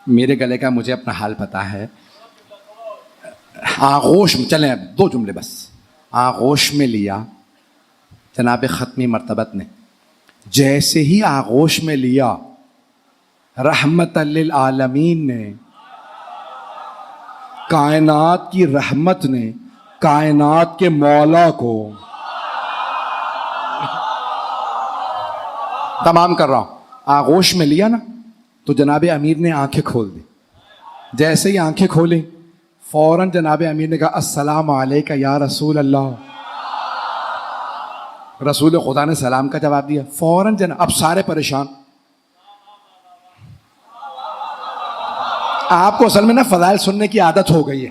A: میرے گلے کا مجھے اپنا حال پتہ ہے. آغوش میں چلیں, اب 2 جملے بس. آغوش میں لیا جناب ختمی مرتبت نے. جیسے ہی آغوش میں لیا رحمت للعالمین نے, کائنات کی رحمت نے کائنات کے مولا کو, تمام کر رہا ہوں, آغوش میں لیا نا تو جناب امیر نے آنکھیں کھول دی. جیسے ہی آنکھیں کھولی فوراً جناب امیر نے کہا السلام علیکہ یا رسول اللہ. رسول خدا نے سلام کا جواب دیا فوراً. اب سارے پریشان, آپ کو اصل میں نا فضائل سننے کی عادت ہو گئی ہے،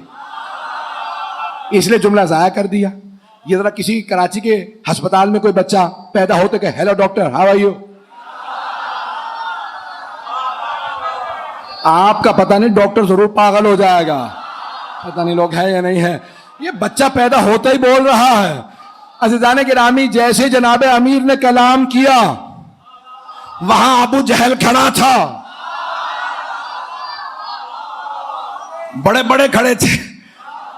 A: اس لیے جملہ ضائع کر دیا. یہ ذرا کسی کراچی کے ہسپتال میں کوئی بچہ پیدا ہوتے کہ hello doctor how are you, آپ کا پتہ نہیں ڈاکٹر ضرور پاگل ہو جائے گا، پتہ نہیں لوگ ہیں یا نہیں ہے. یہ بچہ پیدا ہوتا ہی بول رہا ہے. عزیزان گرامی، جیسے جناب امیر نے کلام کیا وہاں ابو جہل کھڑا تھا، بڑے بڑے کھڑے تھے.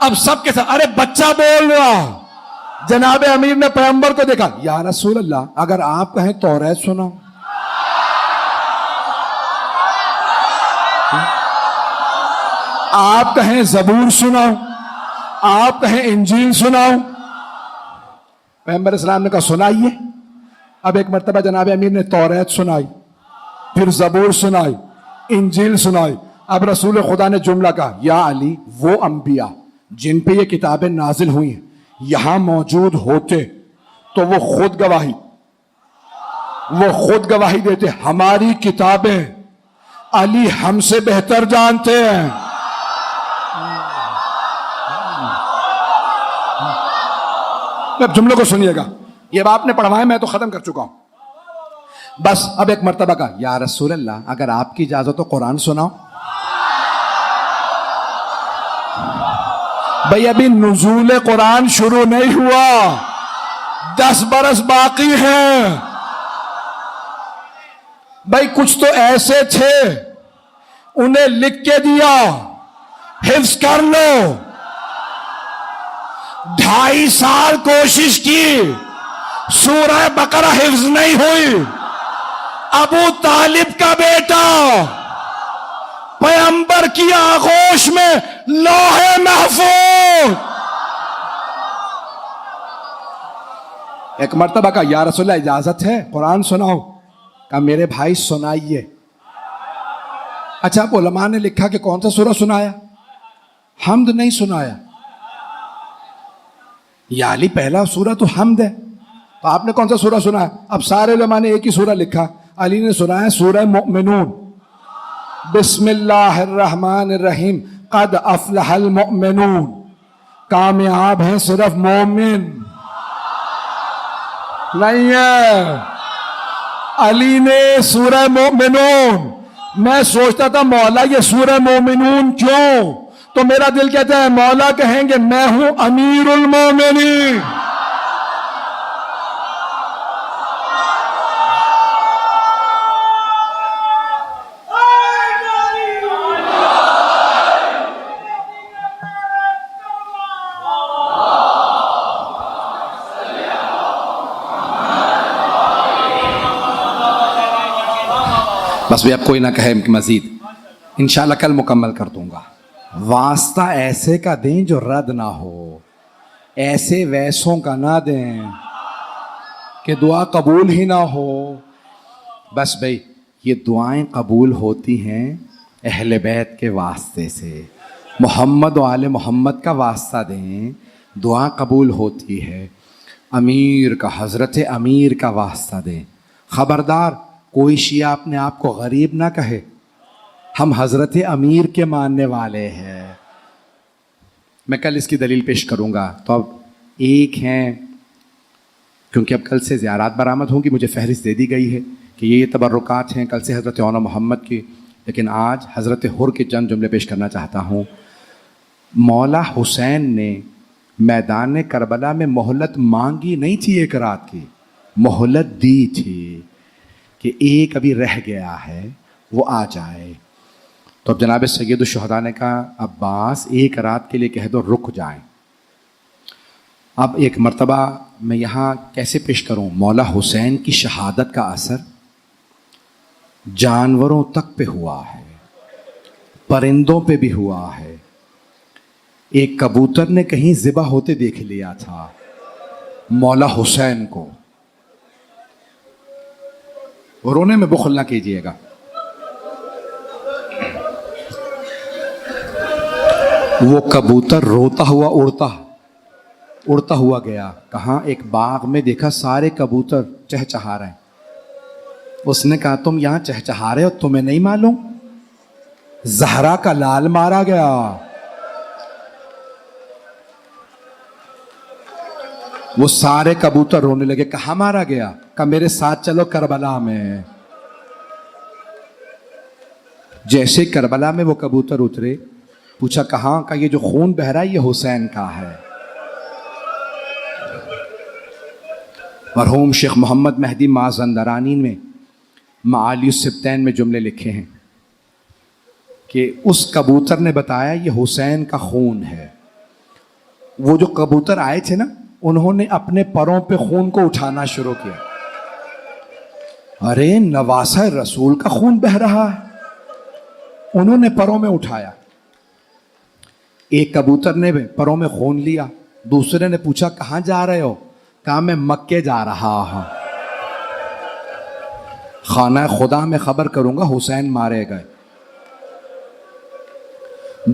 A: اب سب کے ساتھ ارے بچہ بول رہا. جناب امیر نے پیغمبر کو دیکھا، یا رسول اللہ اگر آپ کہیں توریت سناؤ، آپ کہیں زبور سناؤ، آپ کہیں انجیل سناؤ. پیغمبر اسلام نے کہا سنائیے. اب ایک مرتبہ جناب امیر نے توریت سنائی، پھر زبور سنائی، انجیل سنائی. اب رسول خدا نے جملہ کہا، یا علی وہ انبیاء جن پہ یہ کتابیں نازل ہوئی ہیں یہاں موجود ہوتے تو وہ خود گواہی دیتے ہماری کتابیں علی ہم سے بہتر جانتے ہیں. اب جملے کو سنیے گا، یہ اب آپ نے پڑھوایا میں تو ختم کر چکا ہوں. بس اب ایک مرتبہ کہا، یا رسول اللہ اگر آپ کی اجازت تو قرآن سناؤ. بھئی ابھی نزول قرآن شروع نہیں ہوا، 10 برس باقی ہیں. بھئی کچھ تو ایسے تھے انہیں لکھ کے دیا حفظ کر لو. 2.5 سال کوشش کی سورہ بقرہ حفظ نہیں ہوئی. ابو طالب کا بیٹا پیغمبر کی آغوش میں لوح محفوظ. ایک مرتبہ کہا، یا رسول اللہ اجازت ہے قرآن سناؤ. کہا میرے بھائی سنائیے. اچھا اب علماء نے لکھا کہ کون سا سورہ سنایا؟ حمد نہیں سنایا. یا علی پہلا سورہ تو حمد ہے، تو آپ نے کون سا سورہ سنایا؟ اب سارے علماء نے ایک ہی سورہ لکھا. علی نے سنایا سورہ مؤمنون، بسم اللہ الرحمن الرحیم، قد افلح المؤمنون. کامیاب ہیں صرف مومن نہیں ہے. علی نے سورہ مومنون، میں سوچتا تھا مولا یہ سورہ مومنون کیوں؟ تو میرا دل کہتا ہے مولا کہیں گے میں ہوں امیر المومنین. بس بھی اب کوئی نہ کہے مزید، انشاءاللہ کل مکمل کر دوں گا. واسطہ ایسے کا دیں جو رد نہ ہو، ایسے ویسوں کا نہ دیں کہ دعا قبول ہی نہ ہو. بس بھئی یہ دعائیں قبول ہوتی ہیں اہل بیت کے واسطے سے. محمد و آل محمد کا واسطہ دیں دعا قبول ہوتی ہے. امیر کا، حضرت امیر کا واسطہ دیں. خبردار کوئی شیعہ اپنے آپ کو غریب نہ کہے، ہم حضرت امیر کے ماننے والے ہیں. میں کل اس کی دلیل پیش کروں گا. تو اب ایک ہیں، کیونکہ اب کل سے زیارات برآمد ہوں گی، مجھے فہرست دے دی گئی ہے کہ یہ تبرکات ہیں کل سے حضرت اونا محمد کی، لیکن آج حضرت حر کے چند جملے پیش کرنا چاہتا ہوں. مولا حسین نے میدان کربلا میں مہلت مانگی نہیں تھی، ایک رات کی مہلت دی تھی کہ ایک ابھی رہ گیا ہے وہ آ جائے. تو اب جناب سید الشہداء نے کہا عباس ایک رات کے لیے کہہ دو رک جائیں. اب ایک مرتبہ میں یہاں کیسے پیش کروں؟ مولا حسین کی شہادت کا اثر جانوروں تک پہ ہوا ہے، پرندوں پہ بھی ہوا ہے. ایک کبوتر نے کہیں ذبح ہوتے دیکھ لیا تھا مولا حسین کو. رونے میں بخل نہ کیجیے گا. وہ کبوتر روتا ہوا اڑتا ہوا گیا. کہاں؟ ایک باغ میں دیکھا سارے کبوتر چہچہا رہے ہیں. اس نے کہا تم یہاں چہچہا رہے ہو، تمہیں نہیں معلوم زہرا کا لال مارا گیا. وہ سارے کبوتر رونے لگے. کہاں مارا گیا؟ کہا میرے ساتھ چلو کربلا میں. جیسے کربلا میں وہ کبوتر اترے, پوچھا کہاں؟ کا یہ جو خون بہ رہا ہے یہ حسین کا ہے. مرحوم شیخ محمد مہدی مازندرانی میں معالی السبتین میں جملے لکھے ہیں کہ اس کبوتر نے بتایا یہ حسین کا خون ہے. وہ جو کبوتر آئے تھے نا, انہوں نے اپنے پروں پہ خون کو اٹھانا شروع کیا. ارے نواسہ رسول کا خون بہ رہا ہے. انہوں نے پروں میں اٹھایا. ایک کبوتر نے پروں میں خون لیا. دوسرے نے پوچھا کہاں جا رہے ہو؟ کہا میں مکے جا رہا ہوں, خانہ خدا میں خبر کروں گا حسین مارے گئے.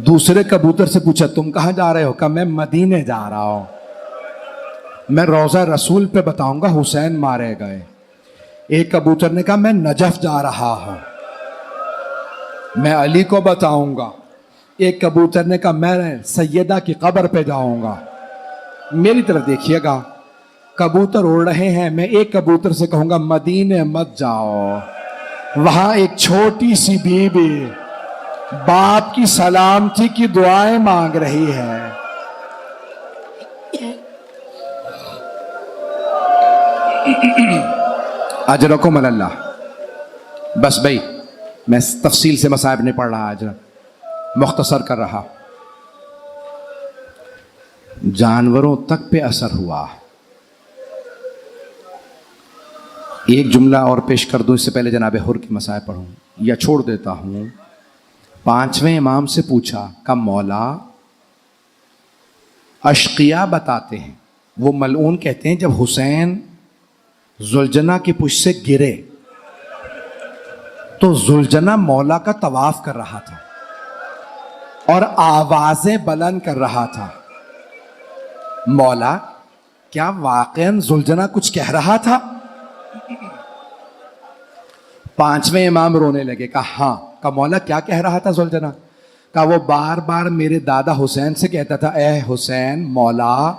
A: دوسرے کبوتر سے پوچھا تم کہاں جا رہے ہو؟ کہا میں مدینے جا رہا ہوں, میں روضہ رسول پہ بتاؤں گا حسین مارے گئے. ایک کبوتر نے کہا میں نجف جا رہا ہوں, میں علی کو بتاؤں گا. ایک کبوتر نے کہا میں سیدہ کی قبر پہ جاؤں گا. میری طرف دیکھیے گا, کبوتر اڑ رہے ہیں. میں ایک کبوتر سے کہوں گا مدینے مت جاؤ, وہاں ایک چھوٹی سی بی بی باپ کی سلامتی کی دعائیں مانگ رہی ہے. اجرکم اللہ. بس بھائی میں تفصیل سے مصائب نہیں پڑھ رہا, آج مختصر کر رہا. جانوروں تک پہ اثر ہوا. ایک جملہ اور پیش کر دوں, اس سے پہلے جناب حر کی مصائب پڑھوں یا چھوڑ دیتا ہوں. 5ویں امام سے پوچھا کہ مولا اشقیاء بتاتے ہیں, وہ ملعون کہتے ہیں جب حسین زلجنا کی پشت سے گرے تو زلجنا مولا کا طواف کر رہا تھا اور آوازیں بلند کر رہا تھا. مولا کیا واقعاً زلجنا کچھ کہہ رہا تھا؟ 5ویں امام رونے لگے. کہا ہاں. کہا مولا کیا کہہ رہا تھا زلجنا؟ کہا وہ بار بار میرے دادا حسین سے کہتا تھا اے حسین مولا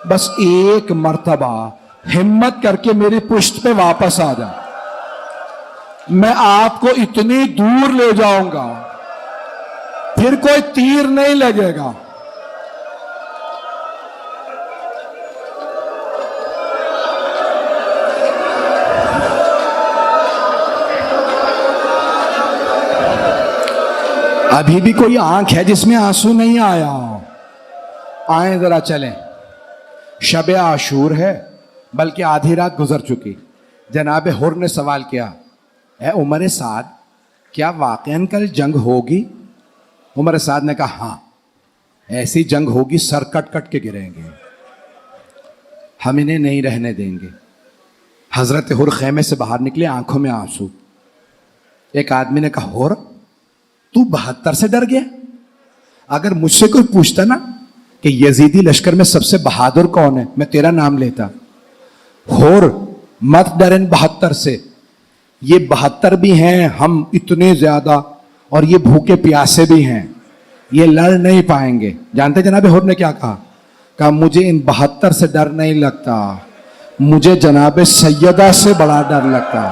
A: بس ایک مرتبہ ہمت کر کے میری پشت پہ واپس آ جا, میں آپ کو اتنی دور لے جاؤں گا پھر کوئی تیر نہیں لگے گا. ابھی بھی کوئی آنکھ ہے جس میں آنسو نہیں آیا؟ آئیں ذرا چلیں. شب عاشور ہے, بلکہ آدھی رات گزر چکی. جناب حر نے سوال کیا اے عمر سعد کیا واقعاً کل جنگ ہوگی؟ عمر سعد نے کہا ہاں ایسی جنگ ہوگی سر کٹ کٹ کے گریں گے, ہم انہیں نہیں رہنے دیں گے. حضرت حر خیمے سے باہر نکلے, آنکھوں میں آنسو. ایک آدمی نے کہا حر تو 72 سے ڈر گیا؟ اگر مجھ سے کوئی پوچھتا نا کہ یزیدی لشکر میں سب سے بہادر کون ہے, میں تیرا نام لیتا. حر مت ڈرن 72 سے, یہ 72 بھی ہیں, ہم اتنے زیادہ, اور یہ بھوکے پیاسے بھی ہیں, یہ لڑ نہیں پائیں گے. جانتے جناب حر نے کیا کہا؟ کہا مجھے ان 72 سے ڈر نہیں لگتا, مجھے جناب سیدہ سے بڑا ڈر لگتا.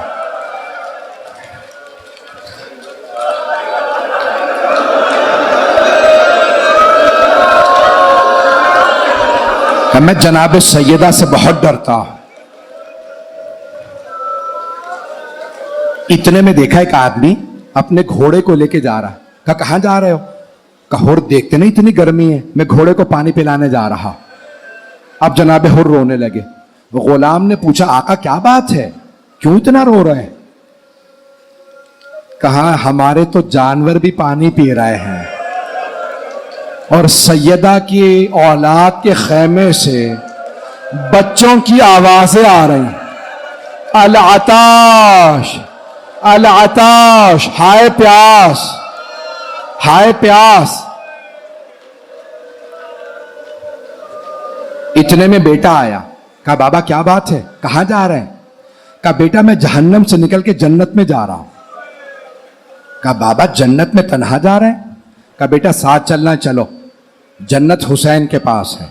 A: میں جناب سیدہ سے بہت ڈرتا. اتنے میں دیکھا ایک آدمی اپنے گھوڑے کو لے کے جا رہا. کہا کہاں جا رہے ہو؟ کہا حر دیکھتے نہیں اتنی گرمی ہے, میں گھوڑے کو پانی پلانے جا رہا. اب جناب حر رونے لگے. غلام نے پوچھا آقا کیا بات ہے, کیوں اتنا رو رہے ہیں؟ کہا ہمارے تو جانور بھی پانی پی رہے ہیں اور سیدہ کی اولاد کے خیمے سے بچوں کی آوازیں آ رہی ہیں, العطاش العطاش, ہائے پیاس ہائے پیاس. اتنے میں بیٹا آیا. کہا بابا کیا بات ہے, کہاں جا رہے ہیں؟ کہا بیٹا میں جہنم سے نکل کے جنت میں جا رہا ہوں. کہا بابا جنت میں تنہا جا رہے ہیں؟ کہا بیٹا ساتھ چلنا، چلو جنت حسین کے پاس ہے۔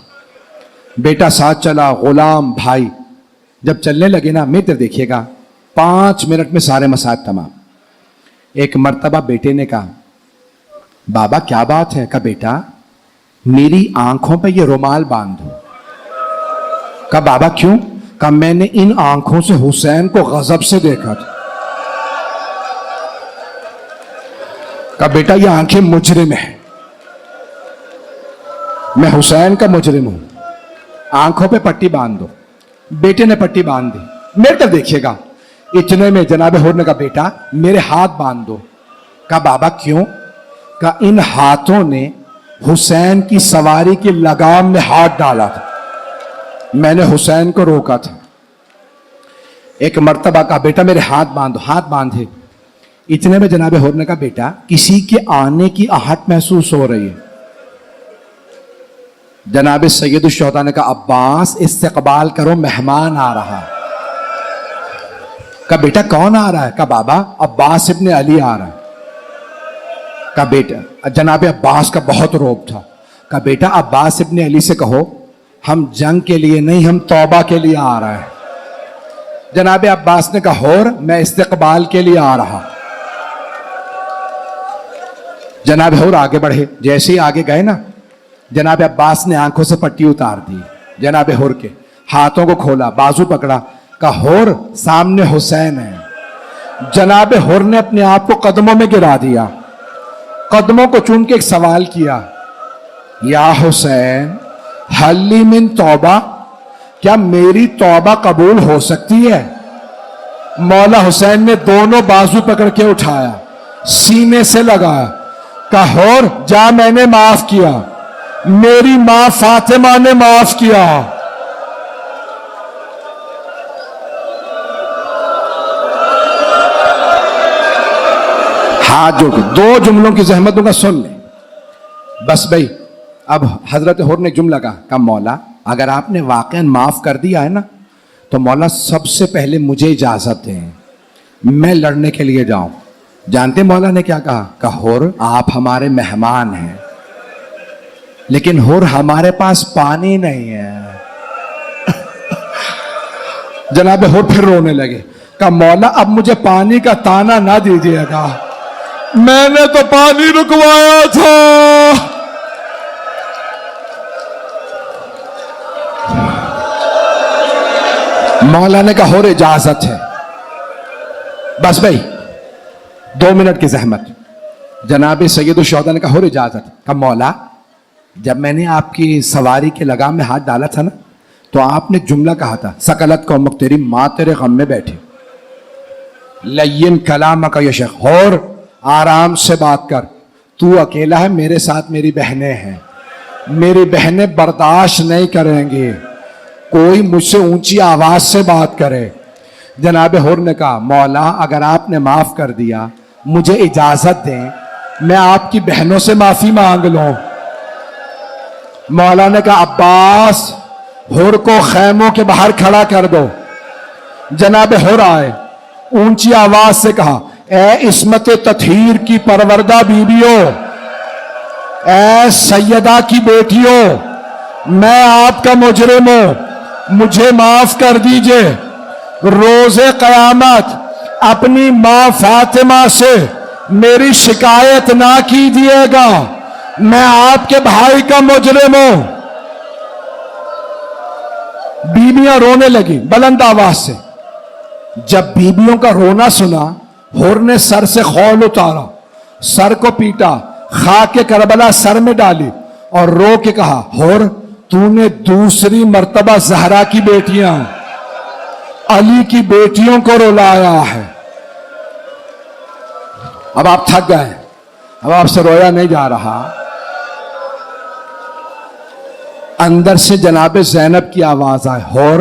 A: بیٹا ساتھ چلا، غلام بھائی جب چلنے لگے نا، میٹر دیکھیے گا 5 منٹ میں سارے مسائل تمام۔ ایک مرتبہ بیٹے نے کہا بابا کیا بات ہے؟ کہا بیٹا میری آنکھوں پہ یہ رومال باندھ دو۔ کہا بابا کیوں؟ کہا میں نے ان آنکھوں سے حسین کو غضب سے دیکھا تھا۔ کہا بیٹا یہ آنکھیں مجرم ہیں، میں حسین کا مجرم ہوں، آنکھوں پہ پٹی باندھ دو۔ بیٹے نے پٹی باندھ دی۔ میرے طرف دیکھیے گا، اتنے میں جناب حور نے کہا بیٹا میرے ہاتھ باندھ دو۔ کہا بابا کیوں؟ کہا ان ہاتھوں نے حسین کی سواری کی لگام میں ہاتھ ڈالا تھا، میں نے حسین کو روکا تھا۔ ایک مرتبہ کہا بیٹا میرے ہاتھ باندھو، ہاتھ باندھے۔ اتنے میں جناب حور نے کہا بیٹا کسی کے آنے کی آہٹ محسوس ہو رہی ہے۔ جناب سید الشہداء نے کہا عباس استقبال کرو، مہمان آ رہا۔ کہا بیٹا کون آ رہا ہے؟ کہا بابا عباس ابن علی آ رہا ہے۔ کہا بیٹا، جناب عباس کا بہت روب تھا، کہا بیٹا عباس ابن علی سے کہو ہم جنگ کے لیے نہیں، ہم توبہ کے لیے آ رہے ہیں۔ جناب عباس نے کہا حور میں استقبال کے لیے آ رہا۔ جناب حور آگے بڑھے، جیسے ہی آگے گئے نا، جناب عباس نے آنکھوں سے پٹی اتار دی، جناب حور کے ہاتھوں کو کھولا، بازو پکڑا، کہا حور سامنے حسین ہے۔ جناب حور نے اپنے آپ کو قدموں میں گرا دیا، قدموں کو چوم کے ایک سوال کیا، یا حسین حل لی من توبہ، کیا میری توبہ قبول ہو سکتی ہے؟ مولا حسین نے دونوں بازو پکڑ کے اٹھایا، سینے سے لگایا، کہا حور جا میں نے معاف کیا، میری ماں فاطمہ نے معاف کیا۔ ہاتھ جوڑ کے 2 جملوں کی زحمت دوں گا، سن لیں بس بھائی۔ اب حضرت حور نے جملہ کہا مولا اگر آپ نے واقعاً معاف کر دیا ہے نا تو مولا سب سے پہلے مجھے اجازت دیں، میں لڑنے کے لیے جاؤں۔ جانتے مولا نے کیا کہا؟ کہا حور آپ ہمارے مہمان ہیں لیکن حور ہمارے پاس پانی نہیں ہے۔ جناب حور پھر رونے لگے، کہا مولا اب مجھے پانی کا تانا نہ دیجیے گا، میں نے تو پانی رکوایا تھا۔ مولا نے کہا حور اجازت ہے، بس بھائی 2 منٹ کی زحمت۔ جناب سید الشہداء نے کہا حور اجازت۔ کہا مولا جب میں نے آپ کی سواری کے لگام میں ہاتھ ڈالا تھا نا تو آپ نے جملہ کہا تھا سکلت قومک، تیری ماں تیرے غم میں بیٹھی، لین کلامک یا شیخ، حور آرام سے بات کر، تو اکیلا ہے، میرے ساتھ میری بہنیں ہیں، میری بہنیں برداشت نہیں کریں گی کوئی مجھ سے اونچی آواز سے بات کرے۔ جناب حور نے کہا مولا اگر آپ نے معاف کر دیا مجھے اجازت دیں میں آپ کی بہنوں سے معافی مانگ لوں۔ مولا نے کہا عباس حور کو خیموں کے باہر کھڑا کر دو۔ جناب حور آئے، اونچی آواز سے کہا اے عصمت تطہیر کی پروردہ بیویوں، اے سیدہ کی بیٹیوں، میں آپ کا مجرم ہوں، مجھے معاف کر دیجئے۔ روز قیامت اپنی ماں فاطمہ سے میری شکایت نہ کیجیے گا، میں آپ کے بھائی کا مجرم ہوں۔ بیویاں رونے لگی بلند آواز سے۔ جب بیویوں کا رونا سنا حور نے سر سے خول اتارا، سر کو پیٹا، خاک کربلا سر میں ڈالی اور رو کے کہا حور تو نے دوسری مرتبہ زہرا کی بیٹیاں علی کی بیٹیوں کو رلایا ہے۔ اب آپ تھک گئے، اب آپ سے رویا نہیں جا رہا۔ اندر سے جناب زینب کی آواز آئے حور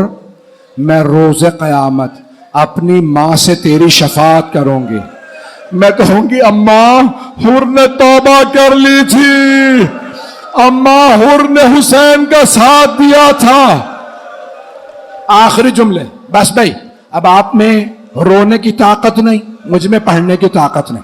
A: میں روز قیامت اپنی ماں سے تیری شفاعت کروں گی، میں کہوں گی اماں حور نے توبہ کر لی تھی، اماں حور نے حسین کا ساتھ دیا تھا۔ آخری جملے بس بھائی، اب آپ میں رونے کی طاقت نہیں، مجھ میں پڑھنے کی طاقت نہیں۔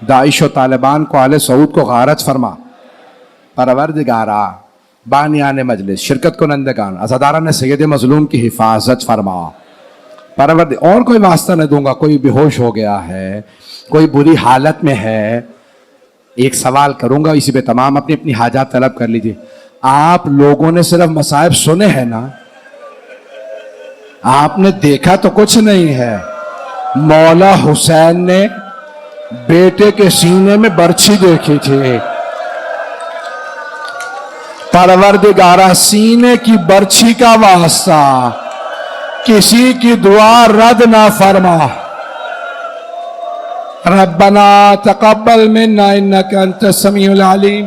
A: داعش و طالبان کو آل سعود کو غارت فرما. پروردگارا بانیان مجلس شرکت کنندگان عزاداران سید مظلوم کی حفاظت فرما. اور کوئی واسطہ نہ دوں گا. کوئی بے ہوش ہو گیا ہے, کوئی بری حالت میں ہے, ایک سوال کروں گا, اسی پہ تمام اپنی اپنی حاجات طلب کر لیجیے. آپ لوگوں نے صرف مصائب سنے ہیں نا, آپ نے دیکھا تو کچھ نہیں ہے. مولا حسین نے بیٹے کے سینے میں برچھی دیکھی تھی. پروردگارہ سینے کی برچھی کا واسطہ کسی کی دعا رد نہ فرما. ربنا تقبل منا انك انت السميع العليم.